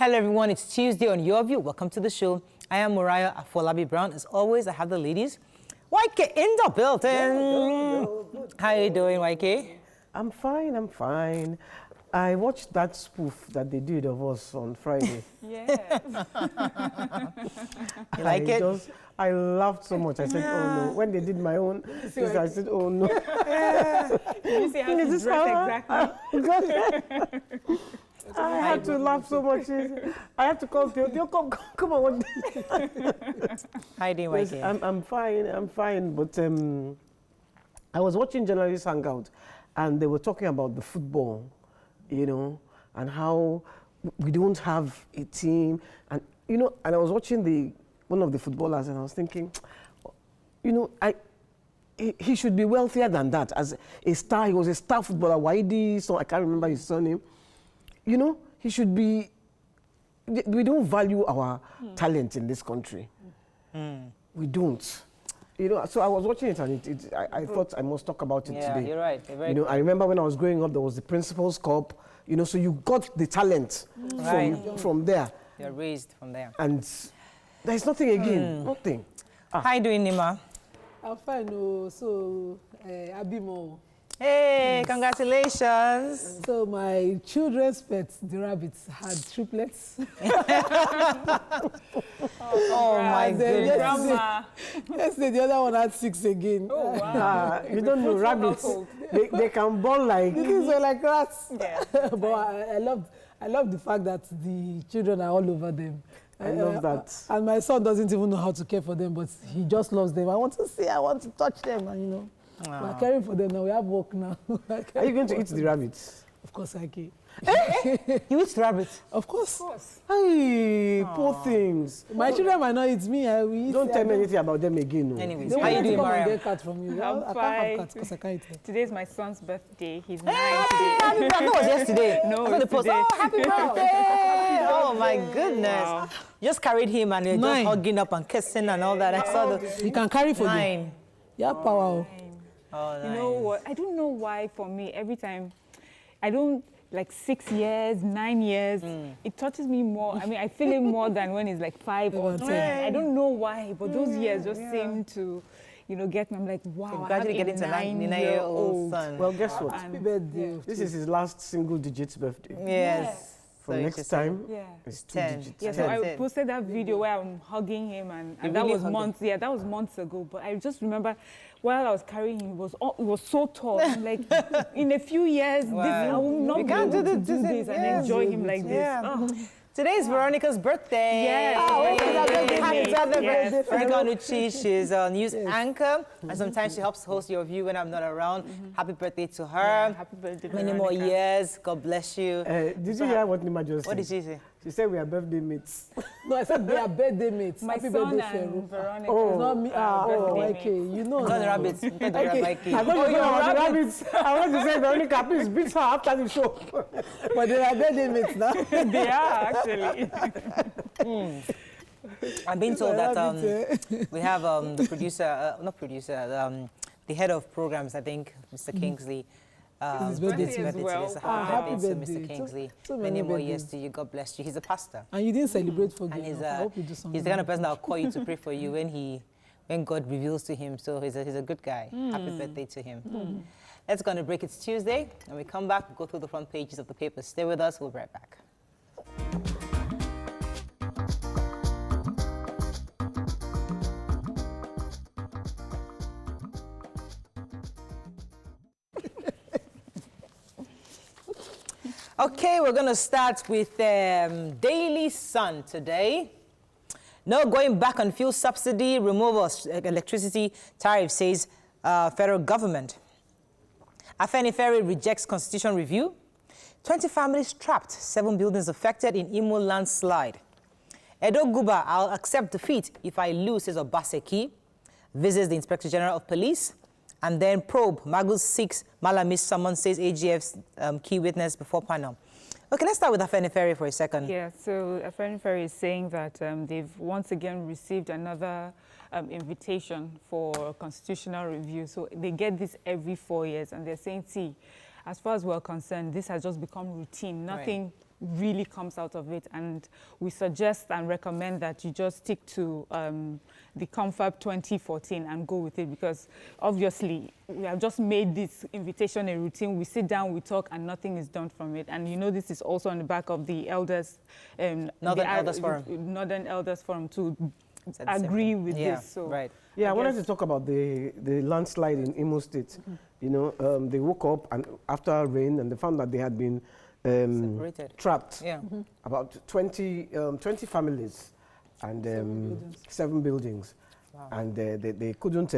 Hello everyone, it's Tuesday on Your View. Welcome to the show. I am Mariah Afolabi Brown. As always, I have the ladies. YK in the building. How are you doing, YK? I'm fine. I watched that spoof that they did of us on Friday. Yeah. You like it? I laughed so much. I said, oh no. When they did my own, I said, oh no. You see how she's dressed exactly? I had to laugh so much. I had to call Theo. Come on. How you doing, YK? Yes, I'm fine. But I was watching Journalists Hangout, and they were talking about the football, you know, and how we don't have a team. And, you know, and I was watching one of the footballers, and I was thinking, you know, he should be wealthier than that. As a star, he was a star footballer. Waidi, so I can't remember his surname. You know, he should be. We don't value our talent in this country. We don't. You know, so I was watching it, and I thought I must talk about it today. Yeah, you're right. You know, I remember when I was growing up, there was the Principal's Cup. You know, so you got the talent from there. You're raised from there. And there's nothing again. Nothing. How you doing, Nima? I'm fine. So, Abimo. Hey, congratulations. So my children's pets, the rabbits, had triplets. Oh my goodness. Grandma. Yesterday, the other one had 6 again. Oh, wow. You don't know, rabbits, they can born like... The kids were like rats. Yeah. But I love the fact that the children are all over them. I love that. And my son doesn't even know how to care for them, but he just loves them. I want to see, I want to touch them, and you know. We're caring for them now. We have work now. Are you going to eat the rabbits? Of course I can. You eat rabbits? Of course. Hey, poor things. My children might not eat me. I will eat. Don't tell me anything about them again. No. Anyways, They how you want to doing, come and Mariam? get cat from you. I'm I can't fine. have cats because I can't eat them. Today's my son's birthday. He's 9 Hey, today. happy birthday. That was yesterday. No, I saw the post. today. Oh, happy birthday. Oh my goodness. Wow. Just carried him and you're just 9. hugging up and kissing and all that. I saw the You can carry for them. 9. You have power. Oh, You know what? I don't know why for me, every time, I don't, like 6 years, 9 years, it touches me more. I mean, I feel it more than when it's like 5 or 10. I don't know why, but those years just seem to, you know, get me. I'm like, wow, You're gradually getting to 9-year-old son. Well, guess what? Happy birthday. This is his last single-digit birthday. Yes. From So next it's time, Yeah. it's 10. 2 digits. Yeah, so That's I it. posted that video where I'm hugging him, and that really was hug him? months. Yeah, that was months ago. But I just remember while I was carrying him, it was so tall. I'm like, in a few years, Wow. I will not You be can't able do to this, do this and yeah. enjoy him like this. Yeah. Oh. Today is Veronica's birthday. Yes. Happy birthday, Yes. Veronica Onuchi. She's a news anchor, and sometimes she helps host Your View when I'm not around. Happy birthday to her. Yeah, happy birthday, Many more Veronica. years. God bless you. Did you hear what Nima just said? What did she say? She said we are birthday mates. No, I said they are birthday mates. My Happy son birthday, and Pharaoh. Veronica. It's not me. birthday Okay. You know. Not the now. rabbits. Not the rabbits. I thought you were the rabbits. I want to say, Veronica, please beat her after the show. But they are birthday mates now. They are actually. I'm being told that Rabbits, we have the producer, the head of programs, I think, Mr. Kingsley. His birthday his as birthday well. today, so Happy happy birthday to birthday. Mr. Kingsley. So many many more years birthdays. to you. God bless you. He's a pastor. And you didn't celebrate for And him. he's I hope you do something. the kind of person that will call you to pray for you when God reveals to him. So he's a good guy. Happy birthday to him. Let's go on a break. It's Tuesday. When we come back, we'll go through the front pages of the papers. Stay with us. We'll be right back. Okay, we're going to start with Daily Sun today. No going back on fuel subsidy, removal of electricity tariff, says federal government. Afenifere rejects constitution review. 20 families trapped, 7 buildings affected in Imo landslide. Edo Guba, I'll accept defeat if I lose, says Obaseki. Visits the Inspector General of Police. And then probe, Magus 6, Malami's summon, says AGF's key witness before panel. Okay, let's start with Afenifere for a second. Yeah, so Afenifere is saying that they've once again received another invitation for constitutional review. So they get this every 4 years, and they're saying, see, as far as we're concerned, this has just become routine. Nothing really comes out of it. And we suggest and recommend that you just stick to the Confab 2014 and go with it, because obviously we have just made this invitation a routine. We sit down, we talk, and nothing is done from it. And you know, this is also on the back of the Elders, Northern Elders Forum. Northern Elders Forum to agree with this. So right. Yeah, I wanted to talk about the landslide in Imo State. You know, they woke up and after rain and they found that they had been trapped. Yeah. About 20 families and 7 buildings. Wow. And they couldn't,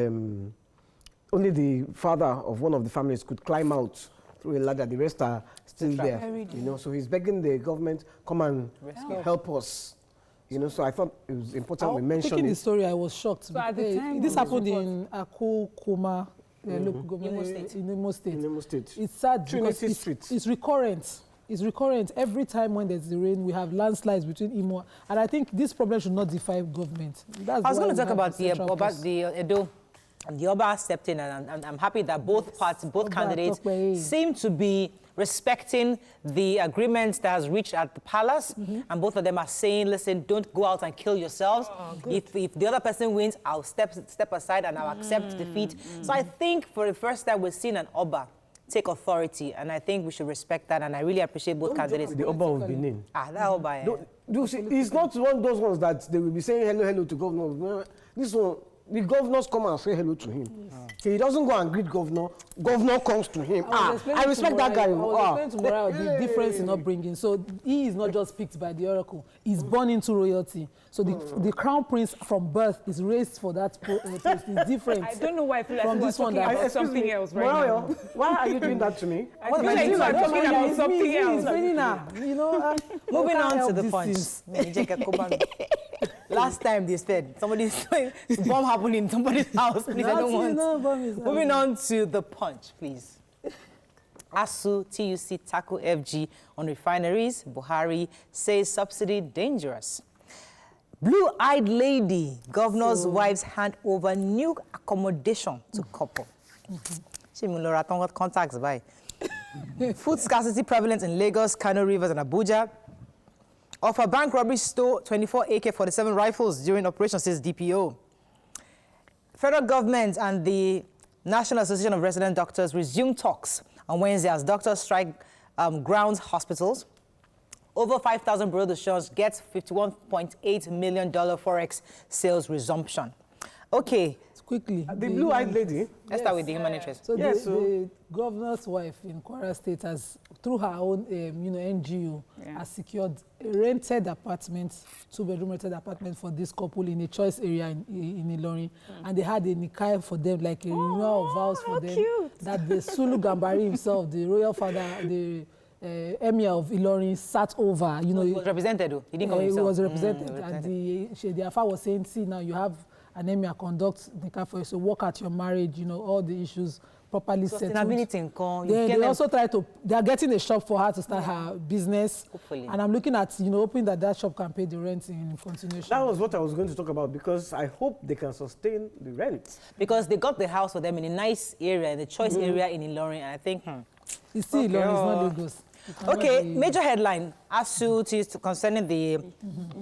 only the father of one of the families could climb out through a ladder. The rest are still there. You know, so he's begging the government, come and help us. You know, so I thought it was important we mentioned Taking it. the story, I was shocked. So at the time this happened in Akukuma, local government in Imo State. In Imo State. It's sad Trinity because Street. it's recurrent. It's recurrent. Every time when there's the rain, we have landslides between Imo. And I think this problem should not defy government. That's I was why going to we talk have about central the Edo. The Oba stepped in, and I'm happy that both parties, both candidates seem to be respecting the agreements that has reached at the palace, and both of them are saying, listen, don't go out and kill yourselves. If the other person wins, I'll step aside and I'll accept defeat. So I think for the first time we've seen an Oba take authority, and I think we should respect that, and I really appreciate both candidates. The Oba of Benin. That Oba, It's not one of those ones that they will be saying hello to governor. This one, the governors come and say hello to him. So he doesn't go and greet governor. Governor comes to him. I respect that guy. I was explaining to Morale the difference in upbringing. So he is not just picked by the oracle. He's born into royalty. So the crown prince from birth is raised for that post. It's different. I don't know why I feel like from we're this one talking that about something else right now. Why are you doing that to me? I feel like you are talking about something else. You know, moving on to the punch. Last time they said somebody's bomb happened in somebody's house. Please, I don't want. Moving on to the punch, please. ASU, TUC tackle FG on refineries. Buhari says subsidy dangerous. Blue-eyed lady, governor's wives hand over new accommodation to couple. Contacts by. Food scarcity prevalent in Lagos, Kano Rivers, and Abuja. Of a bank robbery stole 24 AK-47 rifles during operation, says DPO. Federal government and the National Association of Resident Doctors resumed talks on Wednesday as doctors strike grounds hospitals. Over 5,000 Bureau de Change gets $51.8 million Forex sales resumption. Okay. Quickly. The blue-eyed lady. Let's start with the human interest. So the governor's wife in Kwara State has, through her own NGO, has secured a rented apartment, 2-bedroom rented apartment for this couple in a choice area in Ilorin. And they had a nikah for them, like a renewal of vows for them. Cute. That the Sulu Gambari himself, the royal father, the Emir of Ilorin, sat over. You know, he was represented, though. He didn't come himself. He was represented. And the Afar was saying, see, now you have an Emir conduct nikah for you, so work at your marriage, you know, all the issues properly settled. They also they are getting a shop for her to start her business. Hopefully. And I'm looking at, you know, hoping that shop can pay the rent in continuation. That was what I was going to talk about, because I hope they can sustain the rent. Because they got the house for them in a nice area, in the choice area in Ilorin, and I think, It's still Ilorin, it's not Lagos. Okay, major headline, ASU concerning the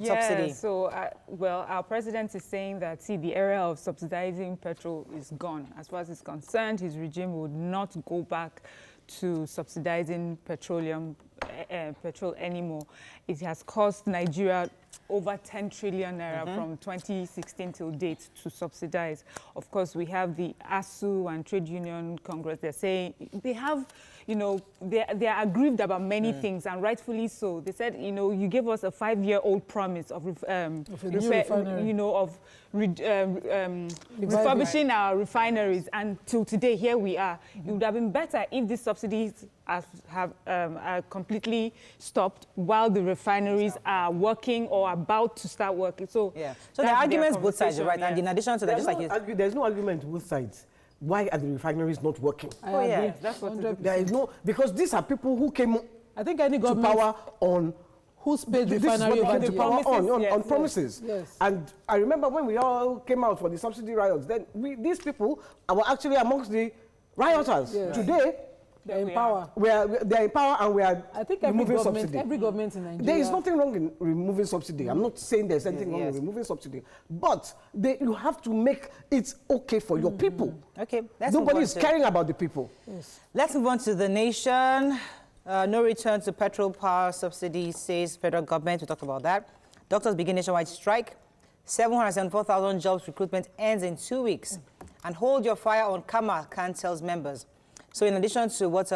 subsidy. So, well, our president is saying that, see, the era of subsidizing petrol is gone. As far as it's concerned, his regime would not go back to subsidizing petrol anymore. It has cost Nigeria over 10 trillion naira from 2016 till date to subsidize. Of course, we have the ASU and Trade Union Congress. They're saying they have, you know, they are aggrieved about many things, and rightfully so. They said, you know, you gave us a 5-year-old promise of refurbishing our refineries, and till today, here we are. It would have been better if these subsidies are completely stopped while the refineries are working or about to start working. So, so the arguments both sides are right, and in addition to that, just like there's no argument both sides. Why are the refineries not working? That's what there is no, because these are people who came I think any to power on who's paid refinery over the power on promises. Yes. And I remember when we all came out for the subsidy riots, then these people were actually amongst the rioters. Yes. Today, They're in power. They're in power, and we are I think removing subsidy. every government in Nigeria. There is nothing wrong in removing subsidy. I'm not saying there's anything wrong in removing subsidy, but you have to make it okay for your people. Okay, nobody is caring about the people. Yes. Let's move on to The Nation. No return to petrol power subsidy, says federal government. We'll talk about that. Doctors begin nationwide strike. 774,000 jobs recruitment ends in 2 weeks. And hold your fire on Kama, Khan tells members. So in addition to what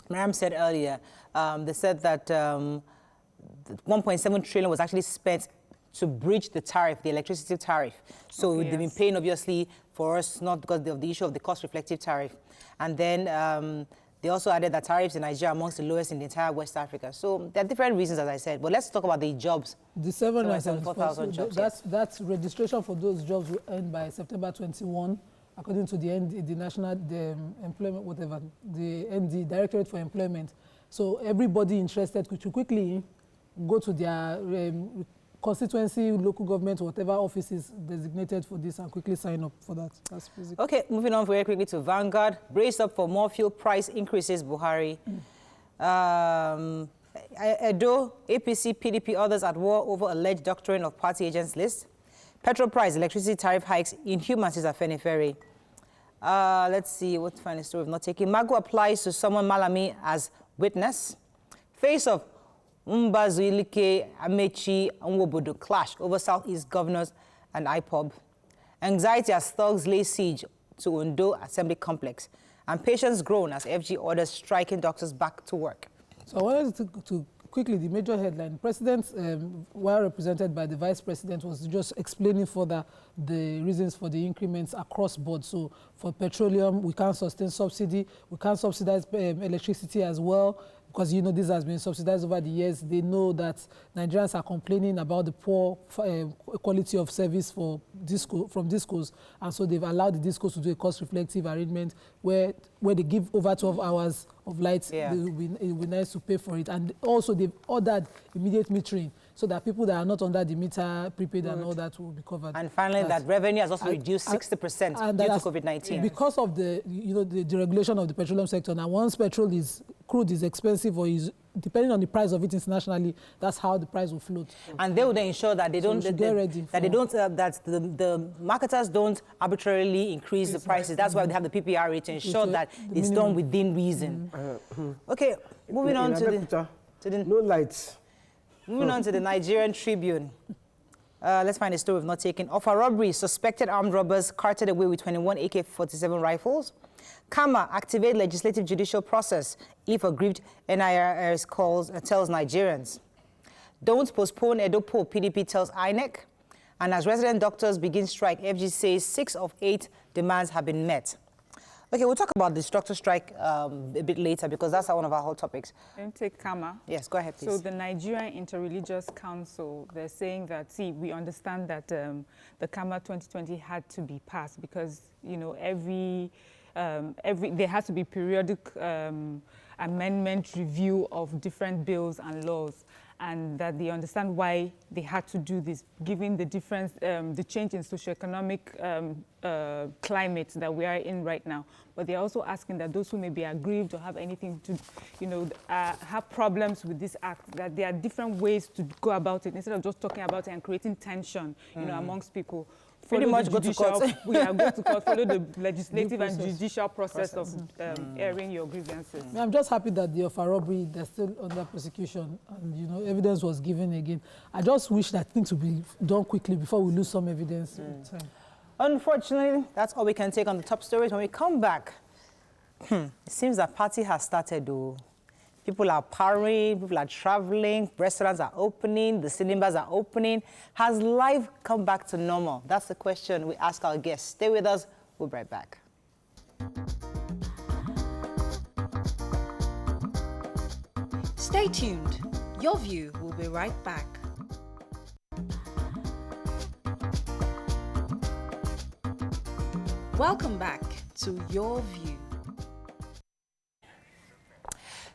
Mariam said earlier, they said that 1.7 trillion was actually spent to bridge the tariff, the electricity tariff. So they've been paying, obviously, for us, not because of the issue of the cost-reflective tariff. And then they also added that tariffs in Nigeria are amongst the lowest in the entire West Africa. So there are different reasons, as I said. But let's talk about the jobs. The 774,000 jobs. That's registration for those jobs will end by September 21, according to the National Employment, whatever, the Directorate for Employment. So everybody interested could quickly go to their constituency, local government, whatever offices designated for this, and quickly sign up for that. That's basically. Okay, moving on very quickly to Vanguard. Brace up for more fuel price increases, Buhari. Edo, APC, PDP, others at war over alleged doctoring of party agents list. Petrol price, electricity tariff hikes, inhuman, says Afenifere. Let's see, what final story we've not taken. Magu applies to summon Malami as witness. Face of Mbazuilike, Amechi, Nwobodo clash over Southeast governors and IPOB. Anxiety as thugs lay siege to Ondo Assembly Complex. And patients groan as FG orders striking doctors back to work. So I wanted to quickly, the major headline. President, while represented by the Vice President, was just explaining further the reasons for the increments across board. So for petroleum, we can't sustain subsidy. We can't subsidize electricity as well, because, you know, this has been subsidized over the years. They know that Nigerians are complaining about the poor quality of service from discos, and so they've allowed the discos to do a cost-reflective arrangement where they give over 12 hours of light. It will be nice to pay for it. And also they've ordered immediate metering so that people that are not under the meter, prepaid and all that will be covered. And finally, that revenue has also reduced 60% due to COVID-19. Because of the, you know, the deregulation of the petroleum sector. Now, once crude is expensive or is depending on the price of it internationally, that's how the price will float. And they will then ensure that they don't, that the marketers don't arbitrarily increase the prices. That's why they have the PPR rate to ensure that it's done within reason. Okay, moving on to the no lights. Moving on to the Nigerian Tribune. Let's find a story we've not taken. Of a robbery, suspected armed robbers carted away with 21 AK-47 rifles. Kama, activate legislative judicial process if aggrieved NIRS tells Nigerians. Don't postpone Edo poll, PDP tells INEC. And as resident doctors begin strike, FG says 6 of 8 demands have been met. Okay, we'll talk about this doctor strike a bit later because that's one of our hot topics. Let me take Kama. Yes, go ahead, please. So the Nigerian Interreligious Council, they're saying that, see, we understand that the Kama 2020 had to be passed because, you know, there has to be periodic amendment review of different bills and laws, and that they understand why they had to do this, given the difference, the change in socioeconomic climate that we are in right now. But they're also asking that those who may be aggrieved or have anything to, you know, have problems with this act, that there are different ways to go about it instead of just talking about it and creating tension, you know, amongst people. Pretty much go to court. Go to court, follow the legislative and judicial process of airing your grievances. I'm just happy that the offer robbery, they're still under prosecution and, you know, evidence was given again. I just wish that things would be done quickly before we lose some evidence. Unfortunately, that's all we can take on the top stories. When we come back, it seems that party has started, though. People are powering, people are traveling, restaurants are opening, the cinemas are opening. Has life come back to normal? That's the question we ask our guests. Stay with us. We'll be right back. Stay tuned. Your View will be right back. Welcome back to Your View.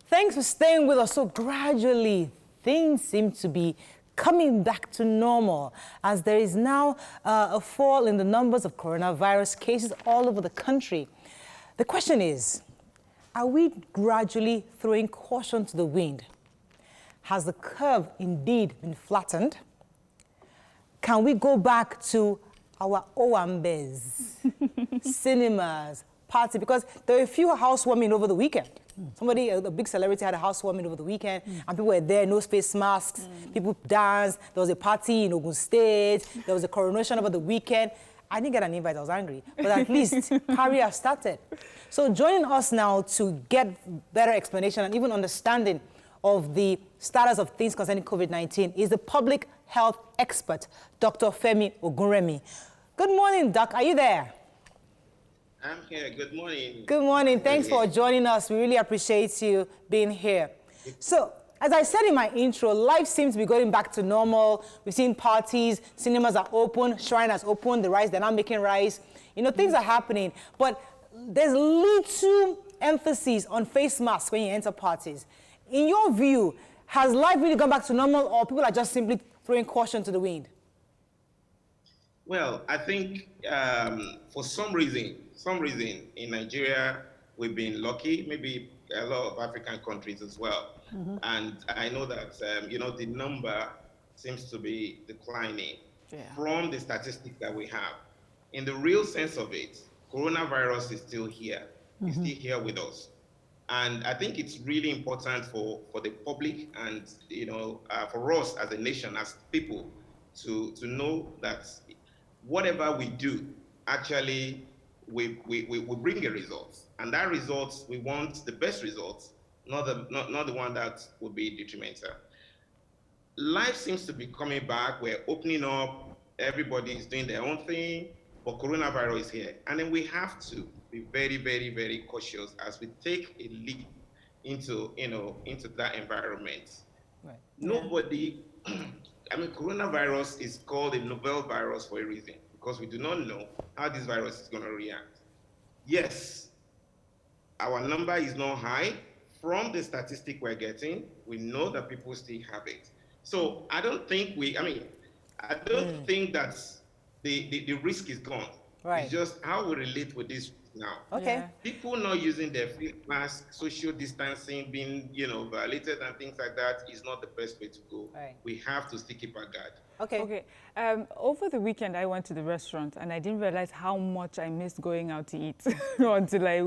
Thanks for staying with us. So gradually, things seem to be coming back to normal as there is now a fall in the numbers of coronavirus cases all over the country. The question is, Are we gradually throwing caution to the wind? Has the curve indeed been flattened? Can we go back to our Owambes, cinemas, party? Because there were a few housewarming over the weekend. Somebody, a big celebrity, had a housewarming over the weekend, and people were there, no face masks, people danced, there was a party in Ogun State, there was a coronation over the weekend. I didn't get an invite, I was angry, but at least party has started. So joining us now to get better explanation and even understanding of the status of things concerning COVID-19 is the public health expert, Dr. Femi Ogunremi. Good morning, Doc. Are you there? I'm here. Good morning. Good morning. Thanks for joining us. We really appreciate you being here. So, as I said in my intro, life seems to be going back to normal. We've seen parties, cinemas are open, shrine has opened, they're not making rice. You know, things are happening, but there's little emphasis on face masks when you enter parties. In your view, has life really gone back to normal, or people are just simply throwing caution to the wind? Well, I think for some reason in Nigeria, we've been lucky, maybe a lot of African countries as well. And I know that, the number seems to be declining from the statistics that we have. In the real sense of it, coronavirus is still here. It's still here with us. And I think it's really important for the public and, for us as a nation, as people, to know that whatever we do, actually, we bring a result. And that result, we want the best results, not the one that would be detrimental. Life seems to be coming back. We're opening up. Everybody is doing their own thing, but coronavirus is here. And then we have to be very, very, very cautious as we take a leap into that environment. Right. Nobody, coronavirus is called a novel virus for a reason, because we do not know how this virus is going to react. Yes, our number is not high. From the statistic we're getting, we know that people still have it. So I don't think think that the risk is gone. Right. It's just how we relate with this now. Okay. Yeah. People not using their face mask, social distancing being, violated and things like that is not the best way to go. Right. We have to still keep our guard. Okay. Okay. Over the weekend, I went to the restaurant and I didn't realize how much I missed going out to eat until I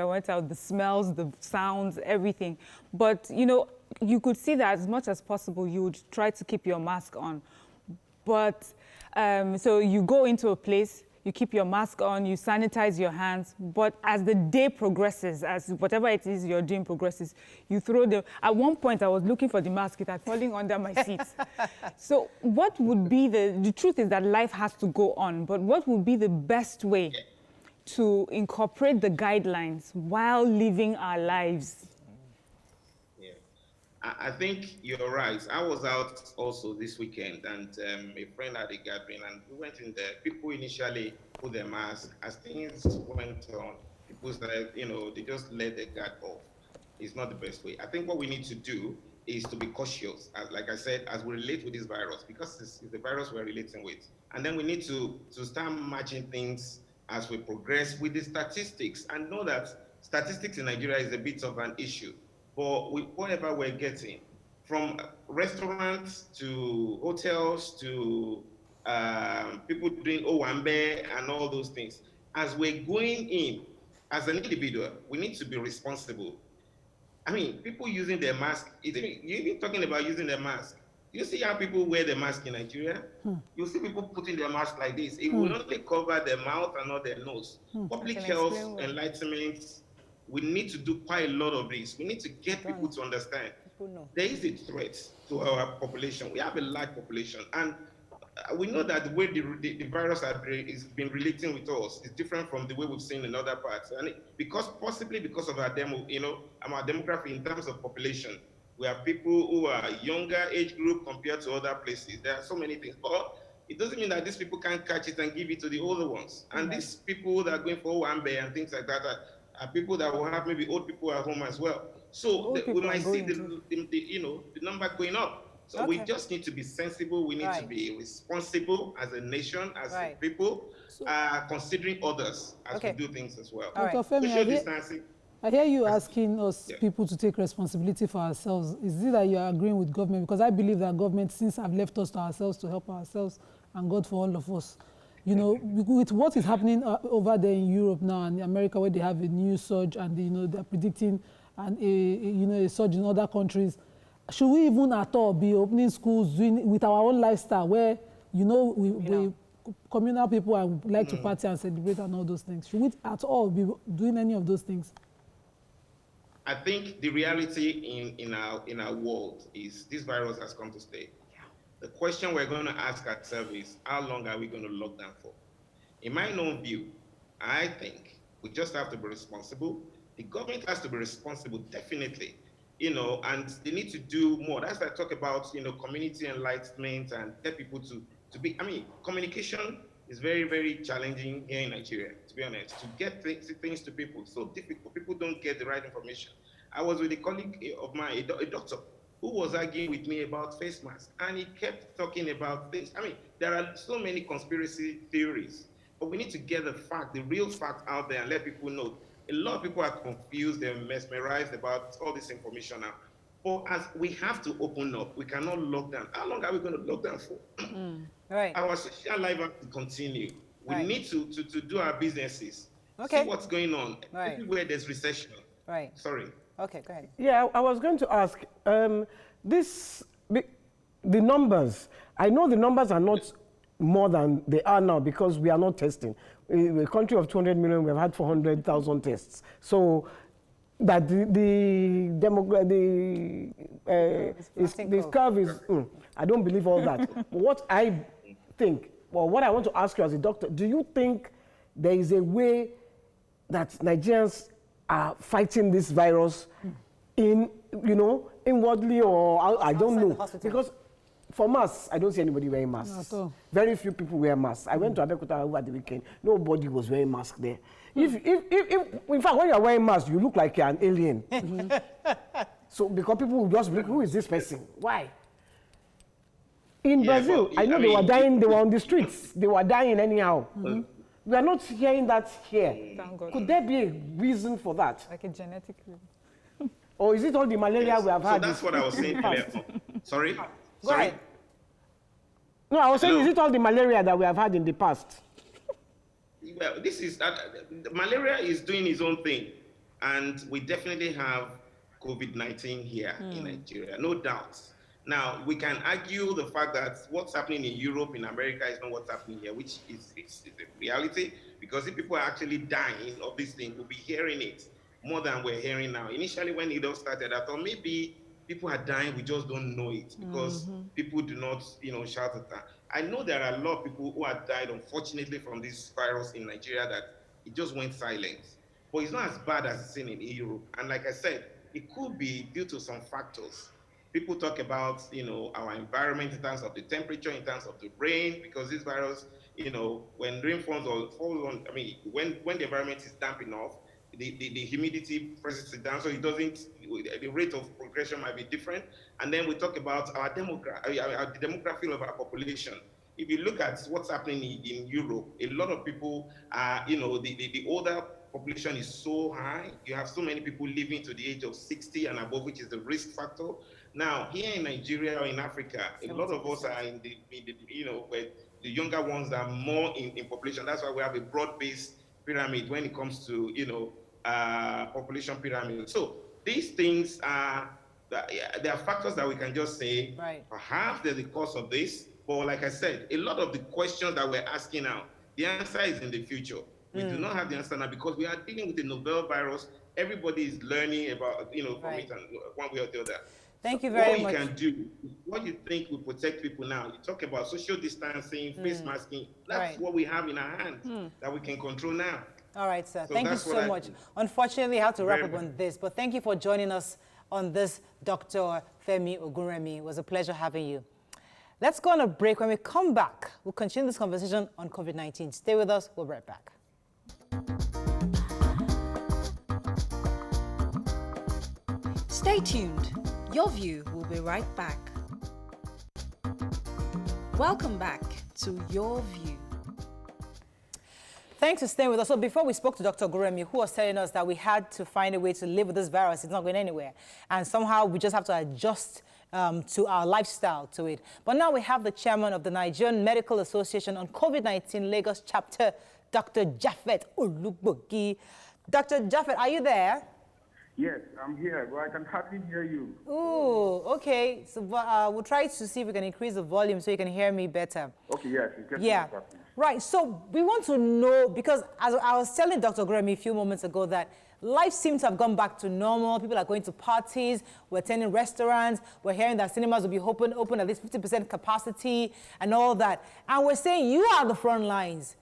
went out. The smells, the sounds, everything. But you could see that as much as possible, you would try to keep your mask on. But so you go into a place, you keep your mask on, you sanitize your hands, but as the day progresses, as whatever it is you're doing progresses, you throw at one point I was looking for the mask, it had fallen under my seat. So what would be the truth is that life has to go on, but what would be the best way to incorporate the guidelines while living our lives? I think you're right. I was out also this weekend, and a friend had a gathering, and we went in there. People initially put their mask. As things went on, people started, they just let their guard off. It's not the best way. I think what we need to do is to be cautious, like I said, as we relate with this virus, because it's the virus we're relating with. And then we need to start matching things as we progress with the statistics, and know that statistics in Nigeria is a bit of an issue. But with whatever we're getting, from restaurants to hotels to people doing Owambe and all those things, as we're going in, as an individual, we need to be responsible. People using their mask, you've been talking about using their mask. You see how people wear the mask in Nigeria? You see people putting their mask like this. It will only cover their mouth and not their nose. Public health enlightenment, we need to do quite a lot of this. We need to get people to understand there is a threat to our population. We have a large population, and we know that the way the virus has been relating with us is different from the way we've seen in other parts. And possibly because of our demography in terms of population, we have people who are younger age group compared to other places. There are so many things, but it doesn't mean that these people can't catch it and give it to the older ones. And these people that are going for Owambe and things like that are people that will have maybe old people at home as well. So we might see the number going up. So we just need to be sensible. We need to be responsible as a nation, as a people, considering others as we do things as well. Dr. Femi, Social distancing. I hear you asking us people to take responsibility for ourselves. Is it that you are agreeing with government? Because I believe that government, since have left us to ourselves to help ourselves, and God for all of us. You know, with what is happening over there in Europe now and America, where they have a new surge, and you know they're predicting a surge in other countries. Should we even at all be opening schools doing with our own lifestyle, where we communal people and like to party and celebrate and all those things? Should we at all be doing any of those things? I think the reality in our world is this virus has come to stay. Yeah. The question we're going to ask ourselves is, how long are we going to lock down for? In my own view, I think we just have to be responsible. The government has to be responsible, definitely, and they need to do more. That's why I talk about, community enlightenment and get people to be, communication is very, very challenging here in Nigeria, to be honest, to get things to people. So difficult. People don't get the right information. I was with a colleague of mine, a doctor, who was arguing with me about face masks, and he kept talking about things. There are so many conspiracy theories, but we need to get the real fact out there and let people know. A lot of people are confused, they're mesmerized about all this information now. But as we have to open up, we cannot lock down. How long are we going to lock down for? Right. Our social life has to continue. We need to do our businesses. Okay. See what's going on. Right. Everywhere there's recession. Right. Sorry. Okay, go ahead. Yeah, I was going to ask, the numbers, I know the numbers are not more than they are now because we are not testing. In a country of 200 million, we've had 400,000 tests. So that this curve is, I don't believe all that. But what I think, what I want to ask you as a doctor, do you think there is a way that Nigerians are fighting this virus inwardly, or I don't know? Because for masks, I don't see anybody wearing masks. Very few people wear masks. I went to Abeokuta over the weekend. Nobody was wearing masks there. If in fact, when you're wearing masks, you look like you're an alien. So because people will just be like, who is this person? Why? In Brazil, I know they were dying. They were on the streets. They were dying anyhow. We are not hearing that here. Thank God. Could there be a reason for that? Like a genetic. Or is it all the malaria we have had? So that's what I was saying earlier. Sorry? Go ahead. No, I was saying, is it all the malaria that we have had in the past? Well, malaria is doing its own thing. And we definitely have COVID-19 here in Nigeria, no doubt. Now, we can argue the fact that what's happening in Europe, in America, is not what's happening here, which is a reality, because if people are actually dying of this thing, we'll be hearing it more than we're hearing now. Initially, when it all started, I thought maybe people are dying, we just don't know it, because people do not, shout at that. I know there are a lot of people who have died, unfortunately, from this virus in Nigeria, that it just went silent. But it's not as bad as it's seen in Europe. And like I said, it could be due to some factors. People talk about, our environment in terms of the temperature, in terms of the rain, because this virus, when rain falls on, when the environment is damp enough, the humidity presses it down, so it doesn't, the rate of progression might be different. And then we talk about the demography of our population. If you look at what's happening in Europe, a lot of people are, the older population is so high. You have so many people living to the age of 60 and above, which is the risk factor. Now, here in Nigeria or in Africa, a lot of us are in where the younger ones are more in population. That's why we have a broad-based pyramid when it comes to, population pyramid. So these things are, there are factors that we can just say, perhaps they're the cause of this. But like I said, a lot of the questions that we're asking now, the answer is in the future. We do not have the answer now because we are dealing with a novel virus. Everybody is learning about, from it and one way or the other. Thank you very much. What we can do, what you think will protect people now, you talk about social distancing, face masking, that's what we have in our hands that we can control now. All right, sir. Thank you so much. Unfortunately, I have to wrap up on this, but thank you for joining us on this, Dr. Femi Ogunremi. It was a pleasure having you. Let's go on a break. When we come back, we'll continue this conversation on COVID-19. Stay with us. We'll be right back. Stay tuned. Your View will be right back. Welcome back to Your View. Thanks for staying with us. So before we spoke to Dr. Ogunremi, who was telling us that we had to find a way to live with this virus. It's not going anywhere. And somehow we just have to adjust to our lifestyle to it. But now we have the chairman of the Nigerian Medical Association on COVID-19 Lagos chapter, Dr. Japhet Olugbogi. Dr. Japhet, are you there? Yes, I'm here, but I can hardly hear you. Ooh, okay. So we'll try to see if we can increase the volume so you can hear me better. Okay, yes. Yeah, right. So we want to know, because as I was telling Dr. Ogunremi a few moments ago that life seems to have gone back to normal. People are going to parties, we're attending restaurants, we're hearing that cinemas will be open at least 50% capacity and all that. And we're saying you are the front lines.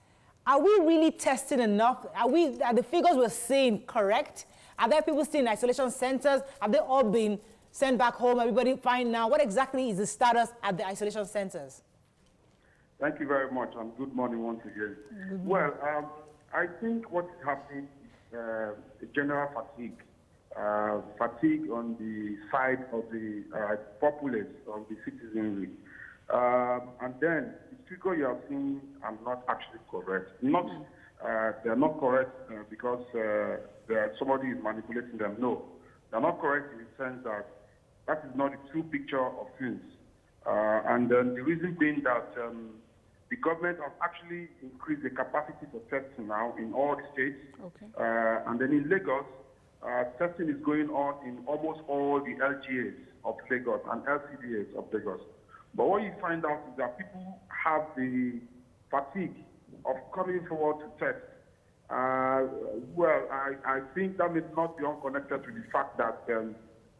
Are we really testing enough? Are the figures we're seeing correct? Are there people still in isolation centers? Have they all been sent back home? Everybody fine now? What exactly is the status at the isolation centers? Thank you very much, and good morning once again. Well, I think what is happening is a general fatigue. Fatigue on the side of the populace, of the citizenry. And then the figure you are seeing are not actually correct. They are not correct because somebody is manipulating them. No, they are not correct in the sense that that is not the true picture of things. And then the reason being that the government has actually increased the capacity for testing now in all the states. Okay. And then in Lagos, testing is going on in almost all the LGAs of Lagos and LCDAs of Lagos. But what you find out is that people have the fatigue of coming forward to test. Well, I think that may not be unconnected to the fact that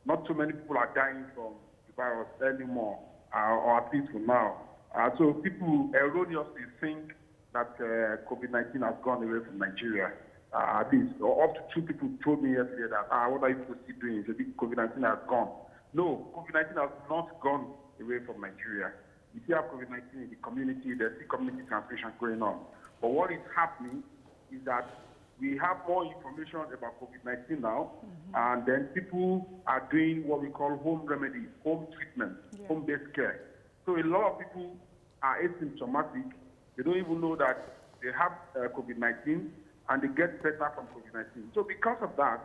not too many people are dying from the virus anymore, or at least for now. So people erroneously think that COVID-19 has gone away from Nigeria. At least, or up to 2 people told me yesterday that, what are you people still doing? So COVID-19 has gone. No, COVID-19 has not gone away from Nigeria. You still have COVID-19 in the community, there's still community transmission going on. But what is happening is that we have more information about COVID-19 now, and then people are doing what we call home remedies, home treatment, home-based care. So a lot of people are asymptomatic. They don't even know that they have COVID-19, and they get better from COVID-19. So because of that,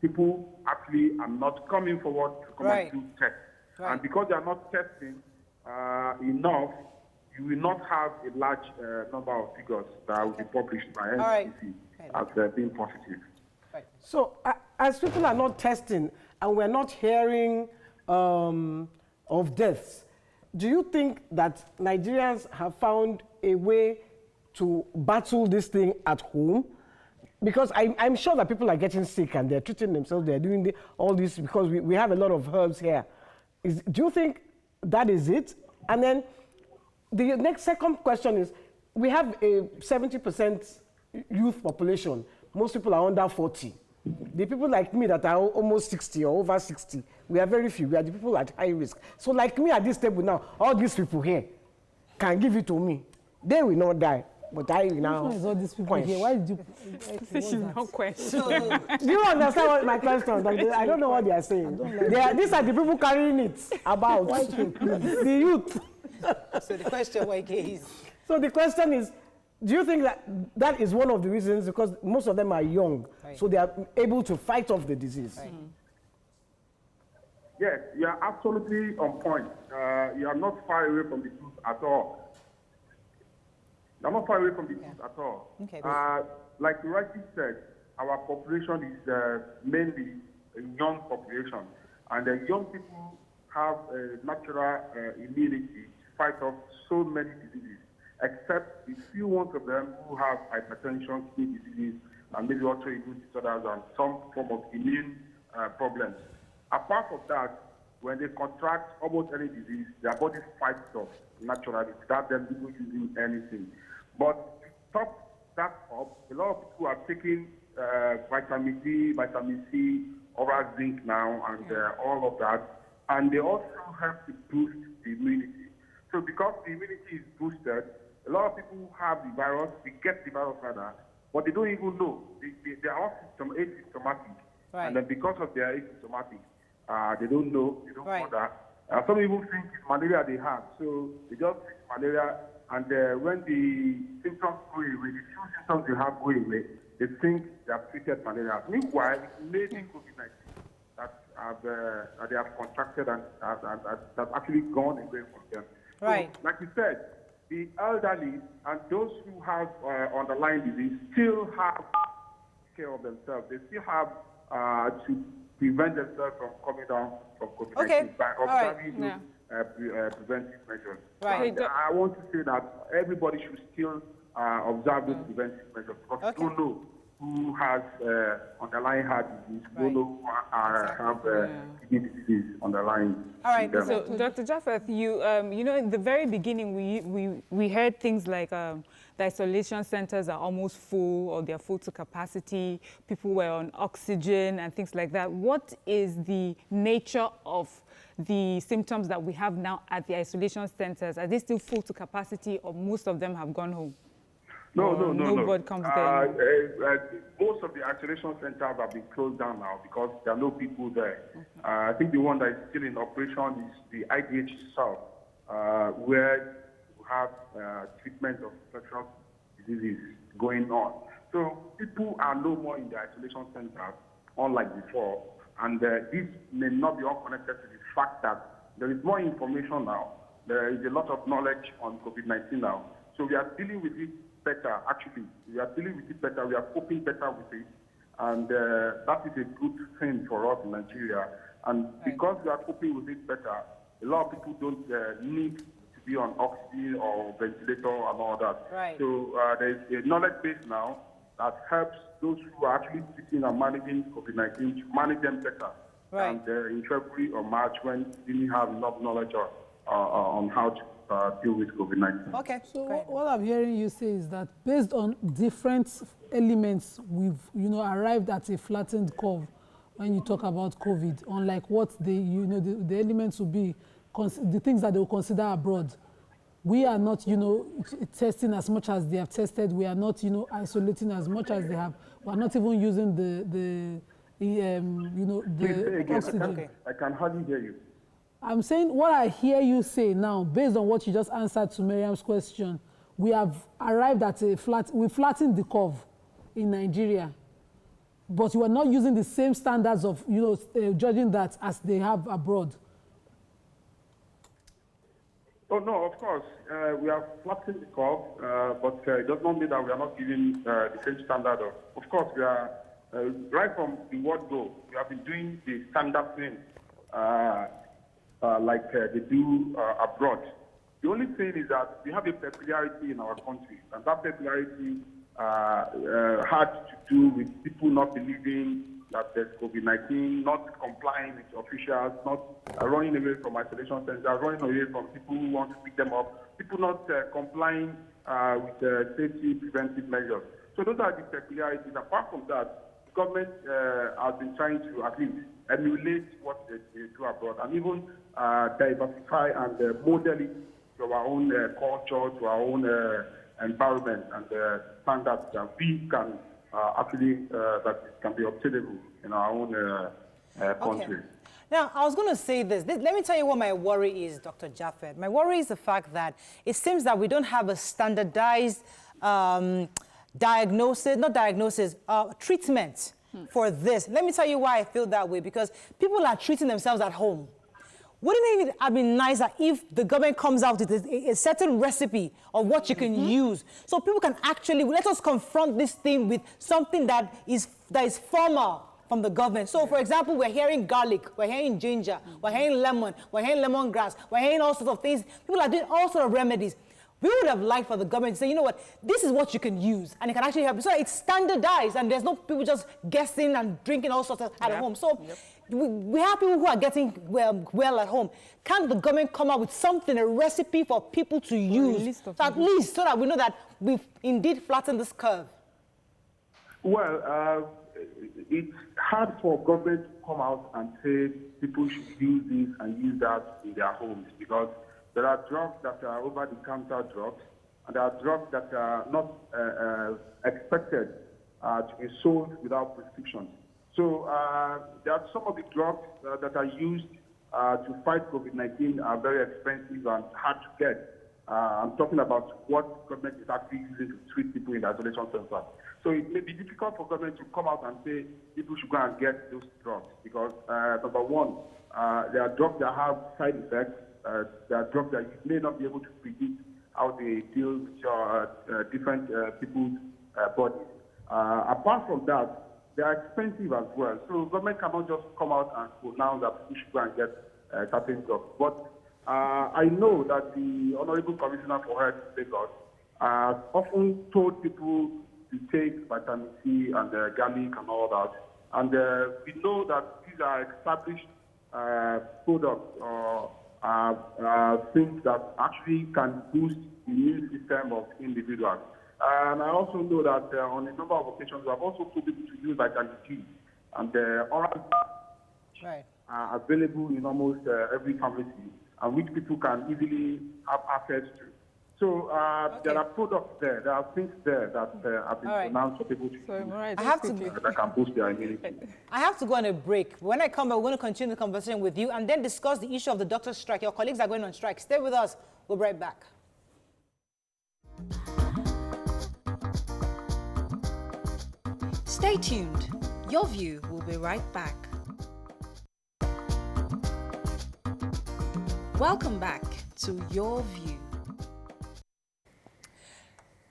people actually are not coming forward to come and do tests. Right. And because they are not testing enough, you will not have a large number of figures that will be published by NCC as being positive. Right. So as people are not testing and we're not hearing of deaths, do you think that Nigerians have found a way to battle this thing at home? Because I'm sure that people are getting sick and they're treating themselves, they're doing all this because we have a lot of herbs here. Do you think that is it? And then the second question is, we have a 70% youth population. Most people are under 40. The people like me that are almost 60 or over 60, we are very few. We are the people at high risk. So like me at this table now, all these people here can give it to me. They will not die. But I now. Which one is all these people here? Why did you? She's not question. Do you understand what my question? I don't know what they are saying. These are the people carrying it about. The youth. So the question, is. So the question is, do you think that is one of the reasons? Because most of them are young, so they are able to fight off the disease. Yes, you are absolutely on point. You are not far away from the truth at all. I'm not far away from the truth at all. Okay, like you rightly said, our population is mainly a young population, and the young people have a natural immunity to fight off so many diseases, except a few ones of them who have hypertension, kidney disease, and maybe autoimmune disorders and some form of immune problems. Apart from that, when they contract almost any disease, their body fights off naturally without them even using anything. But to top that up, a lot of people are taking vitamin D, vitamin C, oral zinc now, and all of that. And they also help to boost the immunity. So because the immunity is boosted, a lot of people who have the virus, they get the virus rather, but they don't even know. They are all asymptomatic. Right. And then because of their asymptomatic, they don't know, they don't know that. Some people think it's malaria they have, so they just think malaria And when the symptoms go away, the few symptoms you have go away, they think they have treated malaria. Meanwhile, it may be COVID-19 that they have contracted and that actually gone away from them. Right. So, like you said, the elderly and those who have underlying disease still have care of themselves. They still have to prevent themselves from coming down from COVID-19 by observing those preventive measures. Right. I want to say that everybody should still observe those preventive measures because you don't know who has underlying heart disease, who don't know who have kidney disease underlying. All right. So, Dr. Japhet, you know, in the very beginning, we heard things like the isolation centers are almost full or they're full to capacity. People were on oxygen and things like that. What is the nature of the symptoms that we have now at the isolation centers? Are they still full to capacity or most of them have gone home? No. Nobody comes there. Most of the isolation centers have been closed down now because there are no people there. I think the one that is still in operation is the IDH South, where you have treatment of infectious diseases going on. So people are no more in the isolation centers, unlike before. And this may not be all connected to the fact that there is more information now. There is a lot of knowledge on COVID-19 now. So we are dealing with it better, actually. We are dealing with it better. We are coping better with it. And that is a good thing for us in Nigeria. And because we are coping with it better, a lot of people don't need to be on oxygen or ventilator and all that. Right. So there is a knowledge base now that helps those who are actually treating and managing COVID-19 to manage them better. Right. And in February or March, when we didn't have enough knowledge on how to deal with COVID-19. Okay. So what I'm hearing you say is that based on different elements, we've arrived at a flattened curve when you talk about COVID, unlike what the elements will be, the things that they will consider abroad. We are not, testing as much as they have tested. We are not, isolating as much as they have. We are not even using the oxygen. Okay. I can hardly hear you. I'm saying what I hear you say now, based on what you just answered to Miriam's question, we have arrived at we flattened the curve in Nigeria, but you are not using the same standards of, judging that as they have abroad. Oh, no, of course. We have flattened the curve, but it does not mean that we are not giving the same standard. Of course, we are, right from the word go, we have been doing the standard thing. Like they do abroad. The only thing is that we have a peculiarity in our country, and that peculiarity had to do with people not believing that there's COVID-19, not complying with officials, not running away from isolation centers, running away from people who want to pick them up, people not complying with safety preventive measures. So those are the peculiarities. Apart from that, the government has been trying to at least emulate what they do abroad and even diversify and model it to our own culture, to our own environment and standards that we can actually, that can be obtainable in our own country. Okay. Now, I was going to say this. Let me tell you what my worry is, Dr. Japhet. My worry is the fact that it seems that we don't have a standardized treatment for this. Let me tell you why I feel that way, because people are treating themselves at home. Wouldn't it have been nicer if the government comes out with a certain recipe of what you can use, so people can actually, let us confront this thing with something that is formal from the government. So, for example, we're hearing garlic, we're hearing ginger, we're hearing lemon, we're hearing lemongrass, we're hearing all sorts of things. People are doing all sorts of remedies. We would have liked for the government to say, you know what, this is what you can use, and it can actually help you. So it's standardized, and there's no people just guessing and drinking all sorts of at home. So we have people who are getting well at home. Can't the government come up with something, a recipe for people to use, at least so that we know that we've indeed flattened this curve? Well, it's hard for government to come out and say people should use this and use that in their homes, because there are drugs that are over-the-counter drugs, and there are drugs that are not expected to be sold without prescription. So there are some of the drugs that are used to fight COVID-19 are very expensive and hard to get. I'm talking about what government is actually using to treat people in isolation centers. So it may be difficult for government to come out and say people should go and get those drugs because, number one, there are drugs that have side effects. There are drugs that you may not be able to predict how they deal with different people's bodies. Apart from that, they are expensive as well. So government cannot just come out and pronounce that people should go and get certain drugs. But I know that the Honorable Commissioner for Health in Lagos has often told people to take vitamin C and garlic and all that. And we know that these are established products or things that actually can boost the immune system of individuals. And I also know that on a number of occasions, we have also told people to use vitamin D. And oral are available in almost every pharmacy, and which people can easily have access to. So there are products there, there are things there that have been pronounced for people to use that can boost their immunity. I have to go on a break. When I come back, we're going to continue the conversation with you and then discuss the issue of the doctor's strike. Your colleagues are going on strike. Stay with us. We'll be right back. Stay tuned. Your View will be right back. Welcome back to Your View.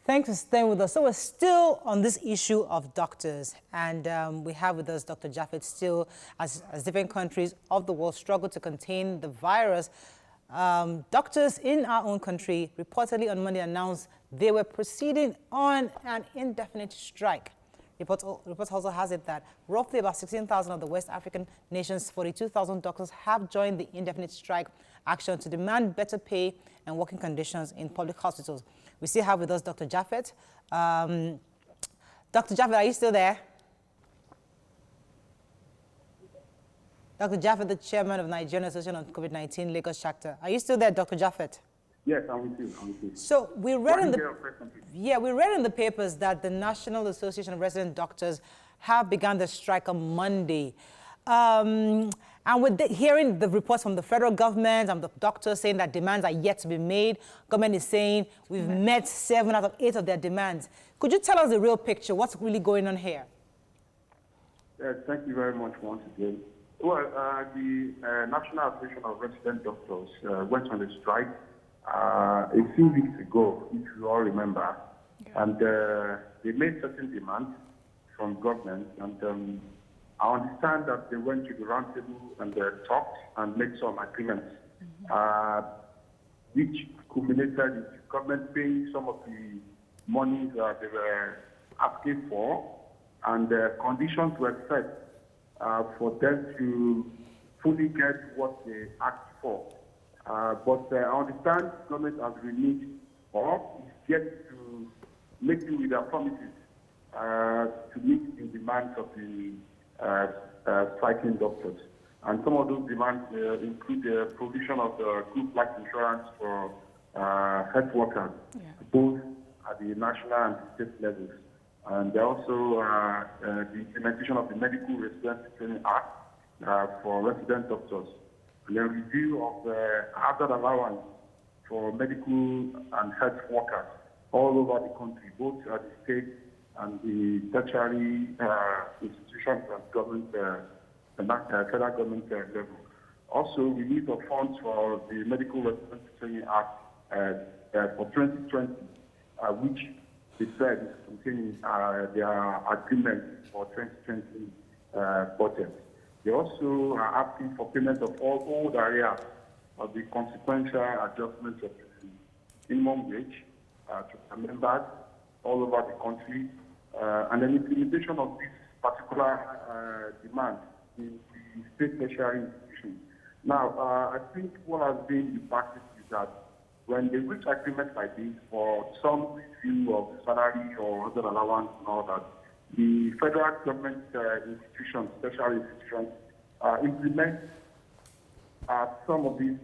Thanks for staying with us. So we're still on this issue of doctors, and we have with us Dr. Japhet. Still, as different countries of the world struggle to contain the virus, doctors in our own country reportedly on Monday announced they were proceeding on an indefinite strike. Reports also has it that roughly about 16,000 of the West African nation's 42,000 doctors have joined the indefinite strike action to demand better pay and working conditions in public hospitals. We still have with us Dr. Japhet. Dr. Japhet, are you still there? Dr. Japhet, the chairman of Nigerian Association on Covid-19 Lagos Chapter. Are you still there, Dr. Japhet? Yes, I'm with you. So we read in the papers that the National Association of Resident Doctors have begun the strike on Monday. And with hearing the reports from the federal government and the doctors saying that demands are yet to be made, government is saying we've met 7 out of 8 of their demands. Could you tell us the real picture? What's really going on here? Thank you very much once again. Well, the National Association of Resident Doctors went on a strike a few weeks ago, if you all remember, and they made certain demands from government, and I understand that they went to the roundtable and talked and made some agreements, which culminated in government paying some of the monies that they were asking for, and conditions were set for them to fully get what they asked for. But I understand government has reneged or is yet to make do with their promises to meet the demands of the striking doctors. And some of those demands include the provision of group life insurance for health workers, both at the national and state levels. And also the implementation of the Medical Residency Training Act for resident doctors. And then review of the hazard allowance for medical and health workers all over the country, both at the state and the tertiary institutions and government, federal government level. Also, release of funds for the Medical Residency Training Act for 2020, which they said is containing their agreement for 2020 budget. They also are asking for payment of all old areas of the consequential adjustments of the minimum wage to members all over the country, and an implementation of this particular demand in the state tertiary institutions. Now, I think what has been the practice is that when they reach agreements like this for some review of salary or other allowance and all that, the federal government institutions, tertiary institutions, implement some of these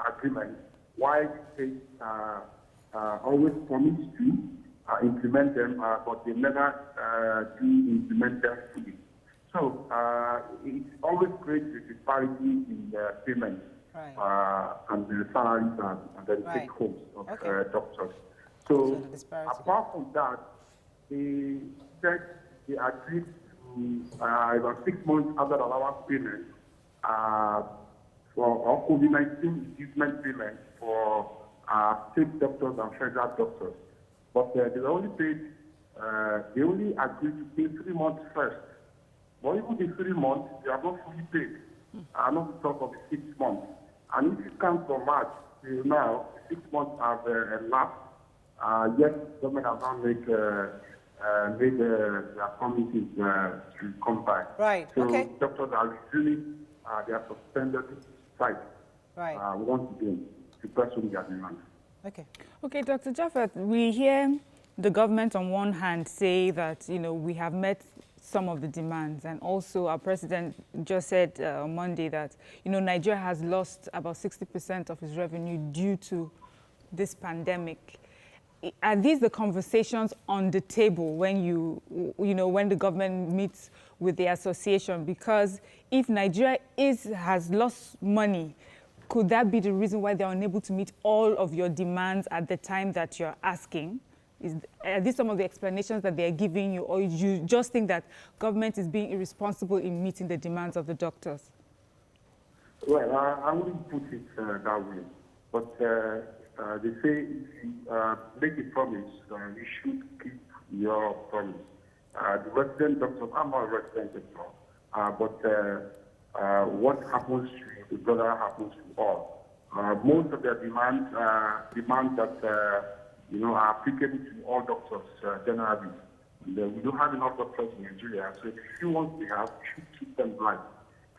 agreements, while the state always promise to implement them, but they never do implement them fully. So it always creates a disparity in the payments and the salaries and then take homes of doctors. So apart from that, they said they agreed to about 6 months after the allowance payment for COVID-19 inducement payment for state doctors and federal doctors. But they only paid, they only agreed to pay 3 months first. But even the 3 months, they are not fully paid. Not to talk of the 6 months. And if you count from March till now, 6 months have elapsed. Yet government has not made their promises to come back. Right. So okay. doctors are resuming their suspended strike. Right. Once again to pursue their demands. Okay. Okay, Dr. Japhet, we hear the government on one hand say that, you know, we have met some of the demands, and also our president just said on Monday that, you know, Nigeria has lost about 60% of its revenue due to this pandemic. Are these the conversations on the table when when the government meets with the association? Because if Nigeria has lost money, could that be the reason why they're unable to meet all of your demands at the time that you're asking? Are these some of the explanations that they're giving you, or you just think that government is being irresponsible in meeting the demands of the doctors? Well, I wouldn't put it that way. But they say if you make a promise, you should keep your promise. The resident doctors, I'm not a resident doctor, but what happens to the brother happens to all. Most of their demands that are applicable to all doctors generally. We don't have enough doctors in Nigeria, so the few ones we have, we should keep them blind.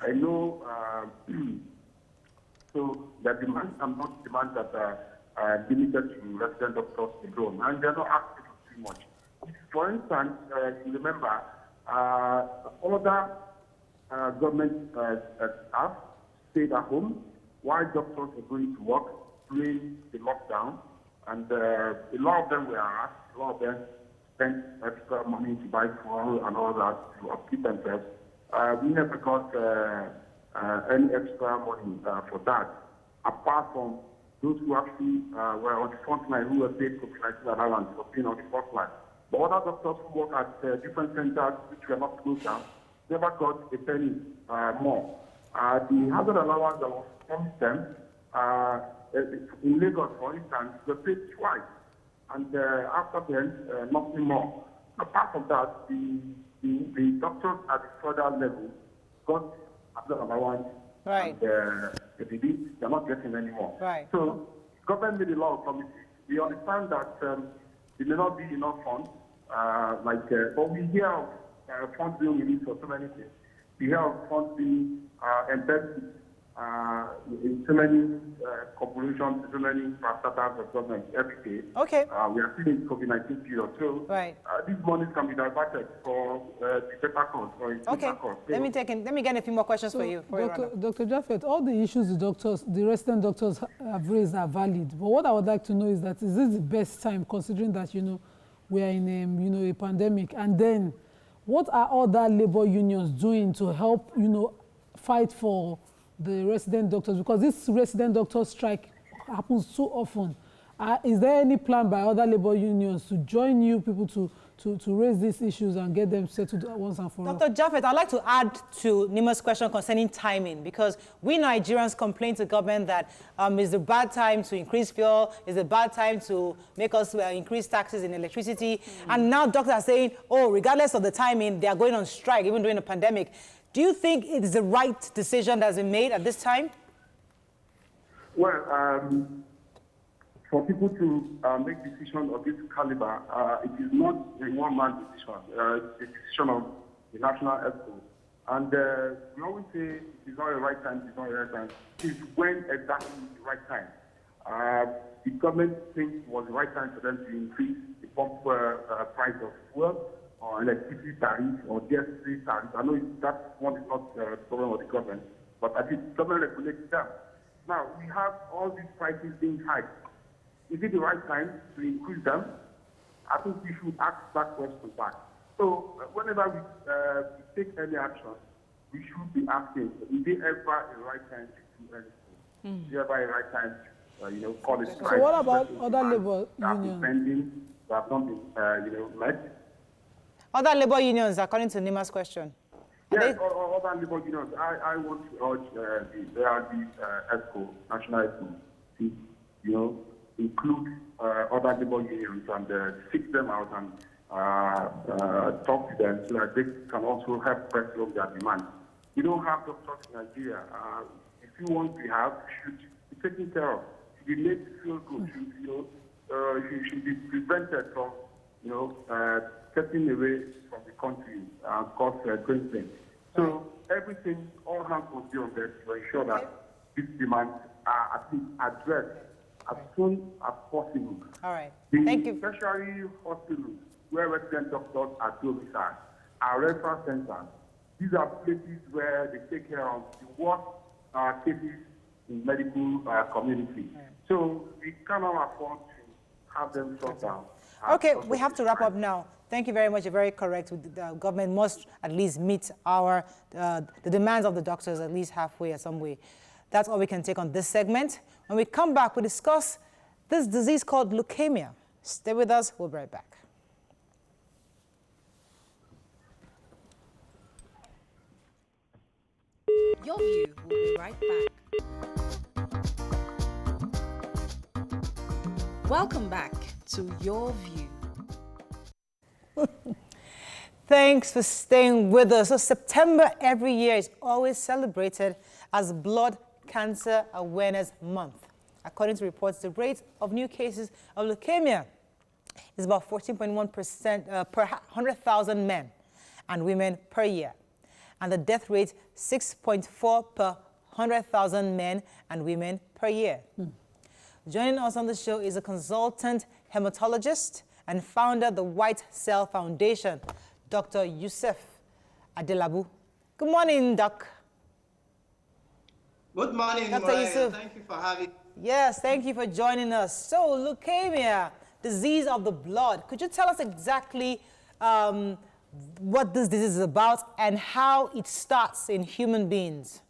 I know, so the demands are not demands that are limited to resident doctors alone, and they're not asking for too much. For instance, you remember, other government staff stayed at home while doctors were going to work during the lockdown. And a lot of them were asked, a lot of them spent extra money to buy food and all that to upkeep themselves. We never got any extra money for that, apart from those who actually were on the front line, who were paid COVID-19 allowance for being on the front line. But other doctors who work at different centers which were not closed down never got a penny more. The hazard allowance that was promised them, in Lagos, for instance, they paid twice, and after then, nothing more. Apart from that, the doctors at the further level got hazard allowance, right. and they're not getting any more. Right. So, government made a lot of promises. We understand that there may not be enough funds, but we hear of funds being released for so many things. We hear of funds being embedded in so many corporations, so many startups of government every day. Okay. We are still in COVID-19 period, so these monies can be diverted for the better cause. Okay. Let me get a few more questions for you. Dr. Japhet, all the issues the resident doctors have raised are valid. But what I would like to know is that is this the best time, considering that we are in a pandemic, and then what are other labor unions doing to help fight for the resident doctors, because this resident doctor strike happens so often? Is there any plan by other labor unions to join you people to raise these issues and get them settled once and for all? Dr. Japhet, I'd like to add to Nima's question concerning timing, because we Nigerians complain to government that it's a bad time to increase fuel, it's a bad time to make us increase taxes in electricity, and now doctors are saying, oh, regardless of the timing, they are going on strike, even during a pandemic. Do you think it is the right decision that has been made at this time? Well, for people to make decisions of this caliber, it is not a one-man decision. It's a decision of the national ESCO. And we always say it's not the right time, it's not the right time. It's when exactly the right time. The government thinks it was the right time for them to increase the pump price of fuel, or electricity tariff, or DSC tariff. I know that one is not the problem of the government, but I think the government regulates them. Now, we have all these prices being hiked. Is it the right time to increase them? I think we should ask that question back. So, whenever we take any action, we should be asking, is it ever the right time to do anything? thereby a right time, call it strike. So what about Certain other demands labor that have been unions? pending, that have not been, met. Other labor unions, according to Nima's question. Yes, other labor unions. I want to urge the ARD ESCO, National ESCO, to, include other labor unions and seek them out and talk to them so that they can also help press on their demands. We don't have doctors in Nigeria. If you want to have, should be taken care of. Should be made to feel good. Should be prevented from, stepping away from the country and cause great things. So everything, all hands will be on deck to ensure that these demands are at least addressed as soon as possible. All right. The Thank you. tertiary hospitals where resident doctors are domiciled are referral centers. These are places where they take care of the worst cases in medical community. So we cannot afford to have them shut down. Okay, we have to wrap up now. Thank you very much. You're very correct. The government must at least meet the demands of the doctors at least halfway or some way. That's all we can take on this segment. When we come back, we discuss this disease called leukemia. Stay with us. We'll be right back. Your View will be right back. Welcome back to Your View. Thanks for staying with us. So September every year is always celebrated as Blood Cancer Awareness Month. According to reports, the rate of new cases of leukemia is about 14.1% per 100,000 men and women per year. And the death rate, 6.4 per 100,000 men and women per year. Joining us on the show is a consultant hematologist and founder of the White Cell Foundation, Dr. Yusuf Adelabu. Good morning, Doc. Good morning, Dr. Mariah. Yusuf. Thank you for having me. Yes, thank you for joining us. So, leukemia, disease of the blood. Could you tell us exactly what this disease is about and how it starts in human beings?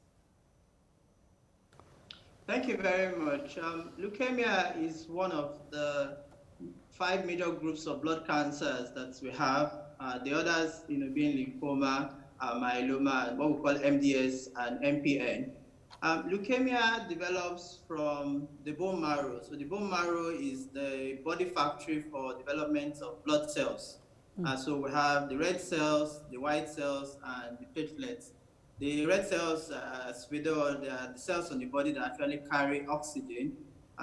Thank you very much. Leukemia is one of the 5 major groups of blood cancers that we have. The others, being lymphoma, myeloma, and what we call MDS and MPN. Leukemia develops from the bone marrow. So the bone marrow is the body factory for development of blood cells. So we have the red cells, the white cells, and the platelets. The red cells, as we know, they are the cells on the body that actually carry oxygen.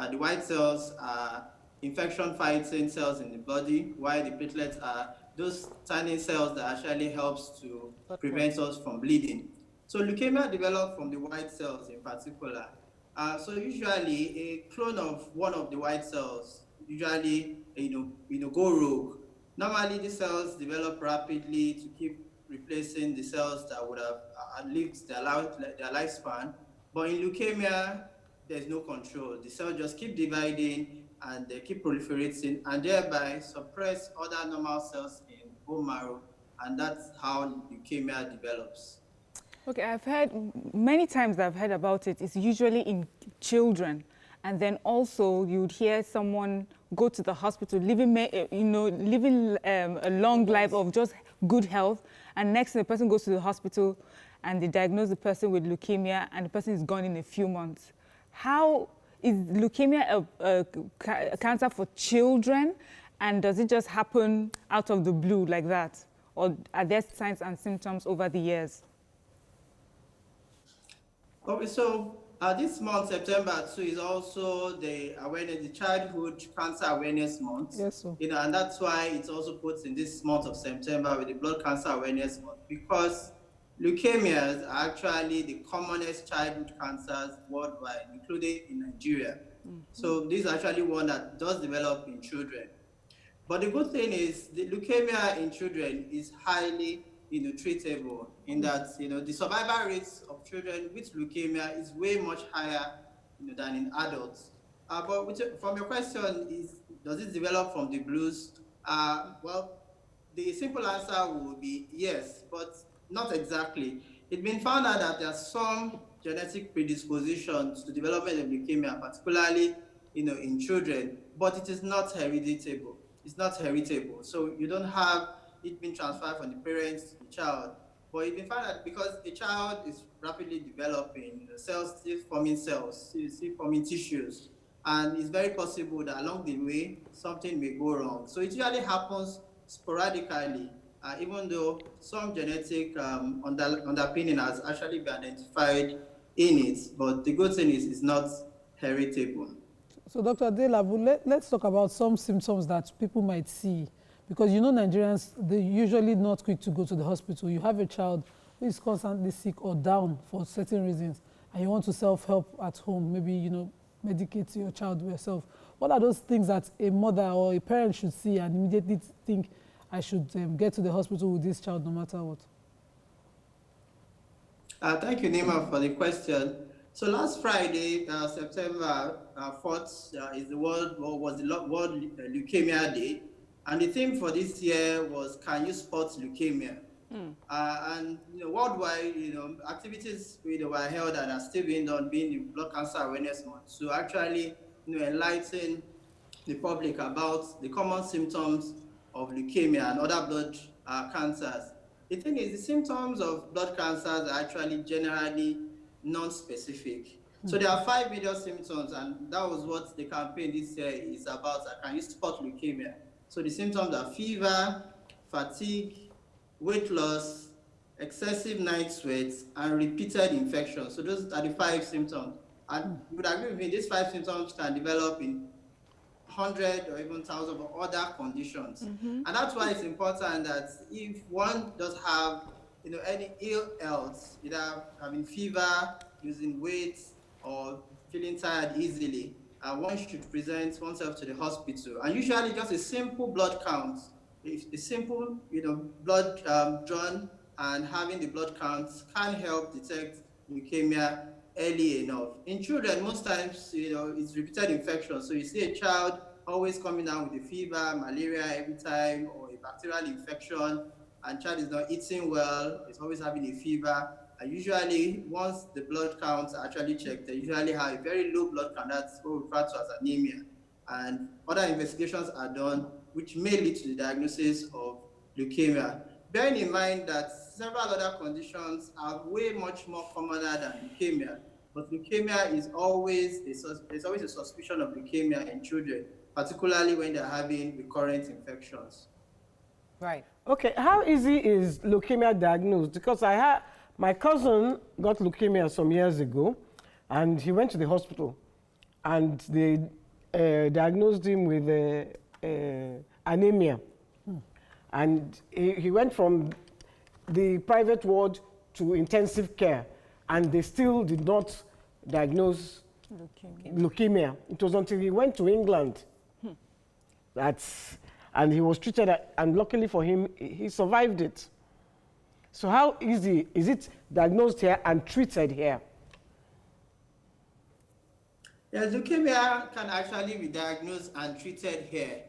The white cells are infection-fighting cells in the body, while the platelets are those tiny cells that actually helps to prevent us from bleeding. So leukemia develops from the white cells in particular. So usually a clone of one of the white cells usually go rogue. Normally these cells develop rapidly to keep replacing the cells that would have lived their lifespan. But in leukemia, there's no control. The cells just keep dividing and they keep proliferating and thereby suppress other normal cells in bone marrow. And that's how leukemia develops. Okay, I've heard many times about it. It's usually in children, and then also you'd hear someone go to the hospital, living a long life of just good health, and next the person goes to the hospital, and they diagnose the person with leukemia, and the person is gone in a few months. How is leukemia a cancer for children, and does it just happen out of the blue like that, or are there signs and symptoms over the years? Okay, so this month, September 2, is also the Childhood Cancer Awareness Month. Yes, sir. And that's why it's also put in this month of September with the Blood Cancer Awareness Month, because leukemias are actually the commonest childhood cancers worldwide, including in Nigeria. So this is actually one that does develop in children. But the good thing is the leukemia in children is highly treatable, in that the survival rates of children with leukemia is way much higher than in adults. But from your question is, does it develop from the blues? Well, the simple answer would be yes, but not exactly. It's been found out that there are some genetic predispositions to development of leukemia, particularly in children, but it is not heritable. It's not heritable. So you don't have it being transferred from the parents to the child. But you can find that because a child is rapidly developing, cells still forming cells, still forming tissues, and it's very possible that along the way something may go wrong. So it usually happens sporadically, even though some genetic underpinning has actually been identified in it. But the good thing is it's not heritable. So Dr. Adelabu, let's talk about some symptoms that people might see. Because Nigerians, they're usually not quick to go to the hospital. You have a child who is constantly sick or down for certain reasons, and you want to self-help at home, maybe, medicate your child yourself. What are those things that a mother or a parent should see and immediately think, I should get to the hospital with this child no matter what? Thank you, Nima, for the question. So last Friday, September 4th, was the World Leukemia Day. And the theme for this year was, can you spot leukemia? And worldwide, activities were held and are still being done, being the Blood Cancer Awareness Month, to actually enlighten the public about the common symptoms of leukemia and other blood cancers. The thing is, the symptoms of blood cancers are actually generally non-specific. So there are 5 major symptoms, and that was what the campaign this year is about. Can you spot leukemia? So the symptoms are fever, fatigue, weight loss, excessive night sweats, and repeated infections. So those are the 5 symptoms. And you would agree with me, these 5 symptoms can develop in 100 or even thousands of other conditions. And that's why it's important that if one does have any ill health, either having fever, losing weight, or feeling tired easily, one should present oneself to the hospital. And usually just a simple blood count, a simple blood drawn and having the blood counts can help detect leukemia early enough. In children, most times it's repeated infection. So you see a child always coming down with a fever, malaria every time, or a bacterial infection, and child is not eating well, is always having a fever. And usually, once the blood counts are actually checked, they usually have a very low blood count. That's what we refer to as anemia. And other investigations are done, which may lead to the diagnosis of leukemia. Bearing in mind that several other conditions are way much more commoner than leukemia, but leukemia is always there's always a suspicion of leukemia in children, particularly when they're having recurrent infections. Right. Okay, how easy is leukemia diagnosed? Because my cousin got leukemia some years ago, and he went to the hospital, and they diagnosed him with anemia. And he went from the private ward to intensive care, and they still did not diagnose leukemia. It was until he went to England and he was treated, and luckily for him, he survived it. So how easy is it diagnosed here and treated here? Yes, leukemia can actually be diagnosed and treated here.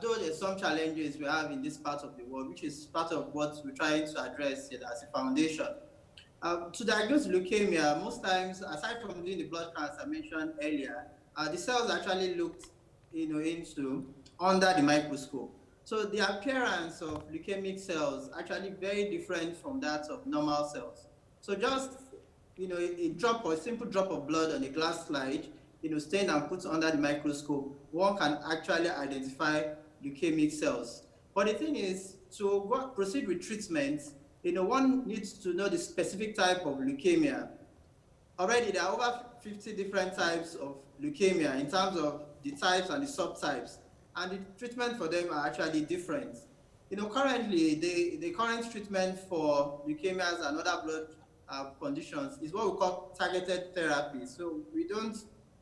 Though there's some challenges we have in this part of the world, which is part of what we're trying to address here as a foundation. To diagnose leukemia, most times, aside from doing the blood counts I mentioned earlier, the cells actually looked into under the microscope. So the appearance of leukemic cells actually very different from that of normal cells. So just a drop or a simple drop of blood on a glass slide, stained and put under the microscope, one can actually identify leukemic cells. But the thing is, to proceed with treatment, one needs to know the specific type of leukemia. Already there are over 50 different types of leukemia in terms of the types and the subtypes, and the treatment for them are actually different. Currently, the current treatment for leukemias and other blood conditions is what we call targeted therapy. So we don't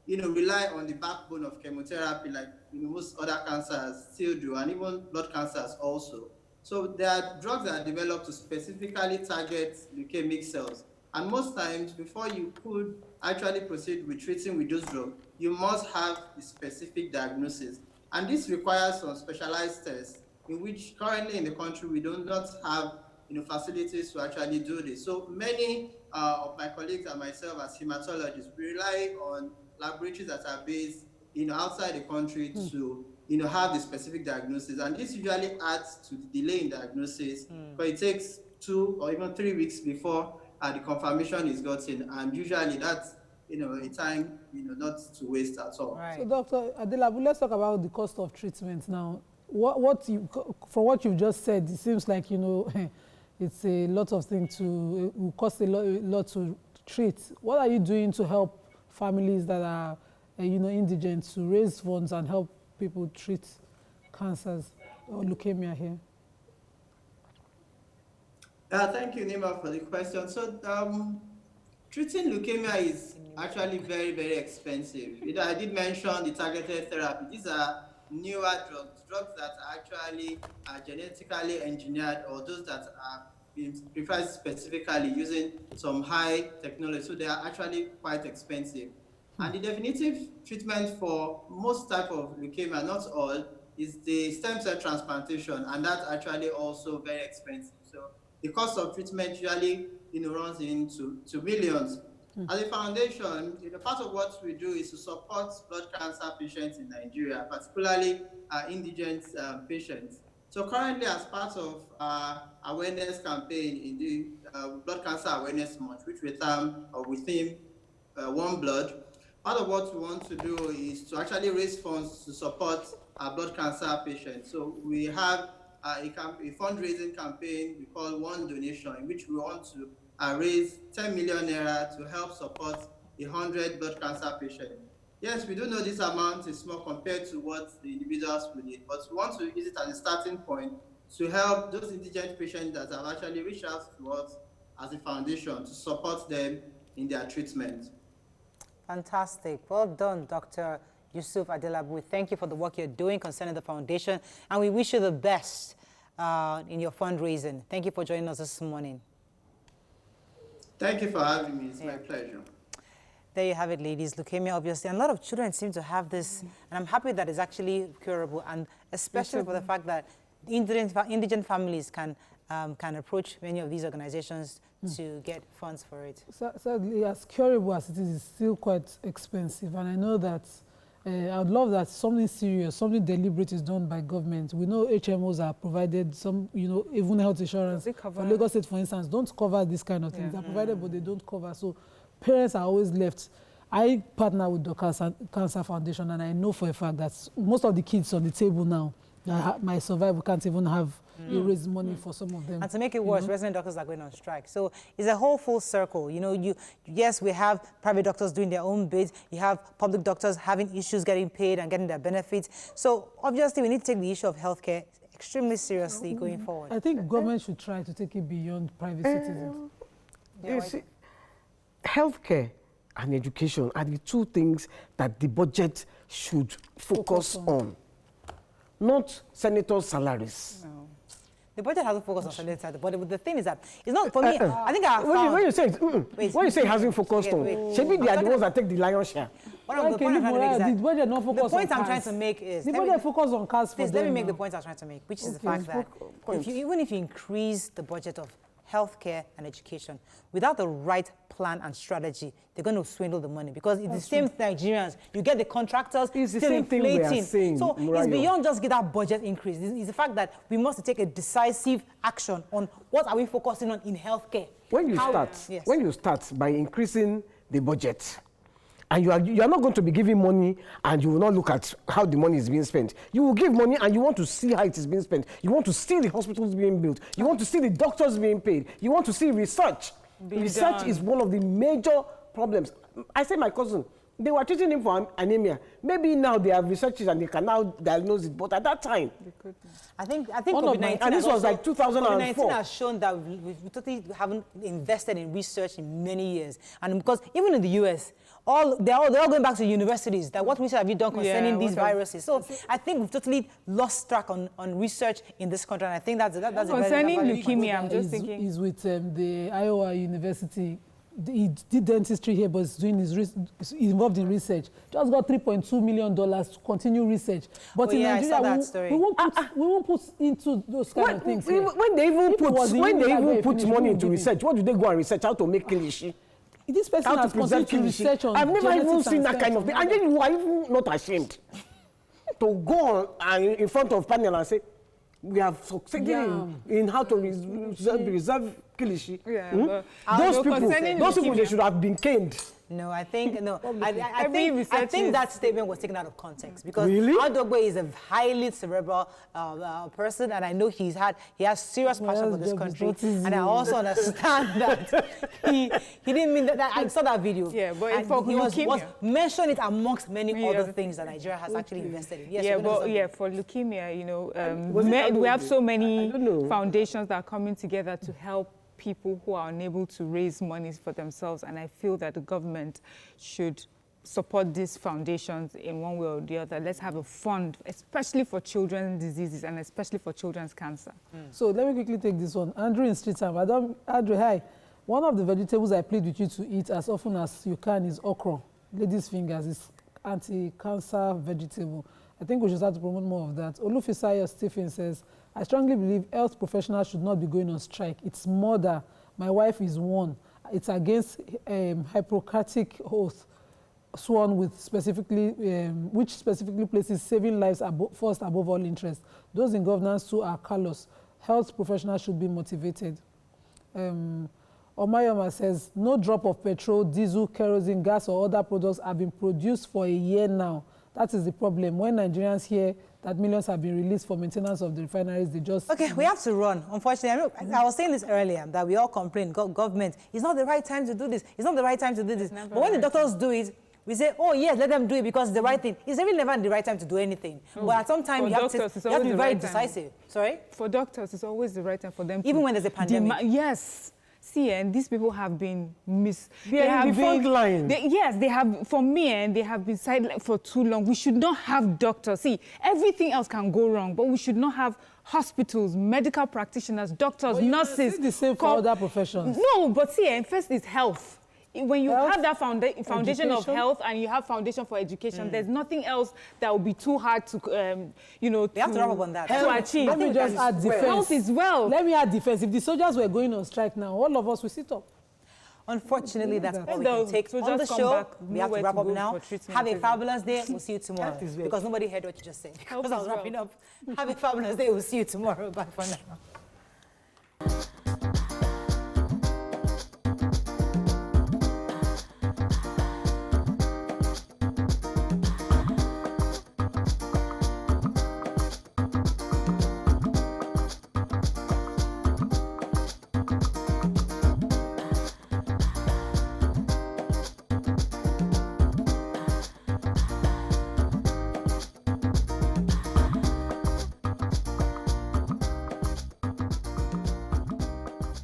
rely on the backbone of chemotherapy like most other cancers still do, and even blood cancers also. So there are drugs that are developed to specifically target leukemic cells. And most times, before you could actually proceed with treating with those drugs, you must have the specific diagnosis. And this requires some specialized tests, in which currently in the country we do not have facilities to actually do this. So many of my colleagues and myself as hematologists, we rely on laboratories that are based outside the country to have the specific diagnosis, and this usually adds to the delay in diagnosis, but it takes 2 or even 3 weeks before the confirmation is gotten, and usually that's a time not to waste at all. Right. So Dr. Adelabu, let's talk about the cost of treatment now. From what you've just said, it seems like it's a lot of things it will cost a lot to treat. What are you doing to help families that are indigent to raise funds and help people treat cancers or leukemia here? Thank you, Nima, for the question. So treating leukemia is actually very, very expensive. I did mention the targeted therapy. These are newer drugs that are actually genetically engineered, or those that are being prepared specifically using some high technology. So they are actually quite expensive. And the definitive treatment for most type of leukemia, not all, is the stem cell transplantation, and that's actually also very expensive. So the cost of treatment usually runs into millions. As a foundation, part of what we do is to support blood cancer patients in Nigeria, particularly indigent patients. So currently, as part of our awareness campaign in the Blood Cancer Awareness Month, which we term One Blood, part of what we want to do is to actually raise funds to support our blood cancer patients. So we have a fundraising campaign we call One Donation, in which we want to raise 10 million naira to help support 100 blood cancer patients. Yes, we do know this amount is small compared to what the individuals will need, but we want to use it as a starting point to help those indigent patients that have actually reached out to us as a foundation to support them in their treatment. Fantastic. Well done, Dr. Yusuf Adelabu. Thank you for the work you're doing concerning the foundation, and we wish you the best in your fundraising. Thank you for joining us this morning. Thank you for having me. It's my pleasure. There you have it, ladies. Leukemia, obviously, and a lot of children seem to have this, and I'm happy that it's actually curable, and especially for the fact that indigent families can approach many of these organizations to get funds for it. Sadly, as curable as it is, it's still quite expensive, and I know that I would love that something serious, something deliberate is done by government. We know HMOs are provided, some, even health insurance. For Lagos State, for instance, don't cover this kind of things. They're provided, but they don't cover. So parents are always left. I partner with the Cancer Foundation, and I know for a fact that most of the kids on the table now, my survival can't even have raise money for some of them. And to make it worse, resident doctors are going on strike. So it's a whole full circle. Yes, we have private doctors doing their own bit. You have public doctors having issues getting paid and getting their benefits. So obviously, we need to take the issue of healthcare extremely seriously going forward. I think government should try to take it beyond private citizens. You see, healthcare and education are the two things that the budget should focus on, not senators' salaries. No. The budget hasn't focused on senators, but the thing is that it's not for me. I think when you say it hasn't focused on, maybe they are the ones that take the lion's share. The point I'm trying to make is the budget focus on cars for them. Let me make the point I was trying to make, which is the fact that even if you increase the budget of healthcare and education, without the right plan and strategy, they're going to swindle the money, because it's the same Nigerians. You get the contractors it's still the same inflating. Thing we are saying, so Murayo. It's beyond just get that budget increase. It's the fact that we must take a decisive action on what are we focusing on in healthcare. When you start by increasing the budget, and you are not going to be giving money and you will not look at how the money is being spent. You will give money and you want to see how it is being spent. You want to see the hospitals being built. You want to see the doctors being paid. You want to see research. Research is one of the major problems. I say my cousin, they were treating him for anemia. Maybe now they have researches and they can now diagnose it, but at that time, I think COVID-19, and this was like 2004. COVID-19 has shown that we totally haven't invested in research in many years, and because even in the US, they're all going back to universities. That what research have you done concerning these viruses? So I think we've totally lost track on research in this country, and I think that's concerning leukemia. I'm just thinking is with the Iowa University he did dentistry here, but he's he's involved in research. Just got $3.2 million to continue research. But in Nigeria, we won't put into those kind of things. When they even put money into research, what do they go and research? How to make kilishi? This person has continued research on I've never even seen that kind of thing. And then you are even not ashamed to go on in front of panel and say, we have succeeded in how to reserve kilishi. Yeah, those people, they should have been caned. No, I think I think that statement was taken out of context because Olugbogi is a highly cerebral person, and I know he has serious passion for this country, and I also understand that he didn't mean that. I saw that video. Yeah, but he was mentioned it amongst many other things that Nigeria has actually invested in. Yes, for leukemia, you know, we have so many foundations that are coming together to help people who are unable to raise money for themselves, and I feel that the government should support these foundations in one way or the other. Let's have a fund, especially for children's diseases and especially for children's cancer. So let me quickly take this one. Andrew in Street Time. Andrew, hi. One of the vegetables I plead with you to eat as often as you can is okra. Ladies' fingers is anti-cancer vegetable. I think we should start to promote more of that. Olufisayo Stephen says, I strongly believe health professionals should not be going on strike. It's murder. My wife is one. It's against Hippocratic oath sworn with which specifically places saving lives first above all interest. Those in governance too are callous. Health professionals should be motivated. Omayoma says, no drop of petrol, diesel, kerosene, gas or other products have been produced for a year now. That is the problem. When Nigerians hear that millions have been released for maintenance of the refineries, they just... Okay, we have to run. Unfortunately, I was saying this earlier, that we all complain, government, it's not the right time to do this, it's not the right time to do this. But when the doctors do it, we say, oh yes, let them do it because it's the right thing. It's really never the right time to do anything. But at some time, you have to be very decisive. Sorry? For doctors, it's always the right time for them even when there's a pandemic. Yes. See, and these people have been They are in the front line. They have, for me, and they have been silent for too long. We should not have doctors. See, everything else can go wrong, but we should not have hospitals, medical practitioners, doctors, nurses. It's the same for other professions. No, but see, and first is health. When you have that foundation of health and you have foundation for education, there's nothing else that will be too hard to, we have to wrap up on that. To achieve. Let me just add defense. Health is well. Let me add defense. If the soldiers were going on strike now, all of us will sit up. Unfortunately, that's all we can take on the show. We have to wrap up now. Have a fabulous day. We'll see you tomorrow. Because nobody heard what you just said. Because I was wrapping up. Have a fabulous day. We'll see you tomorrow. Bye for now.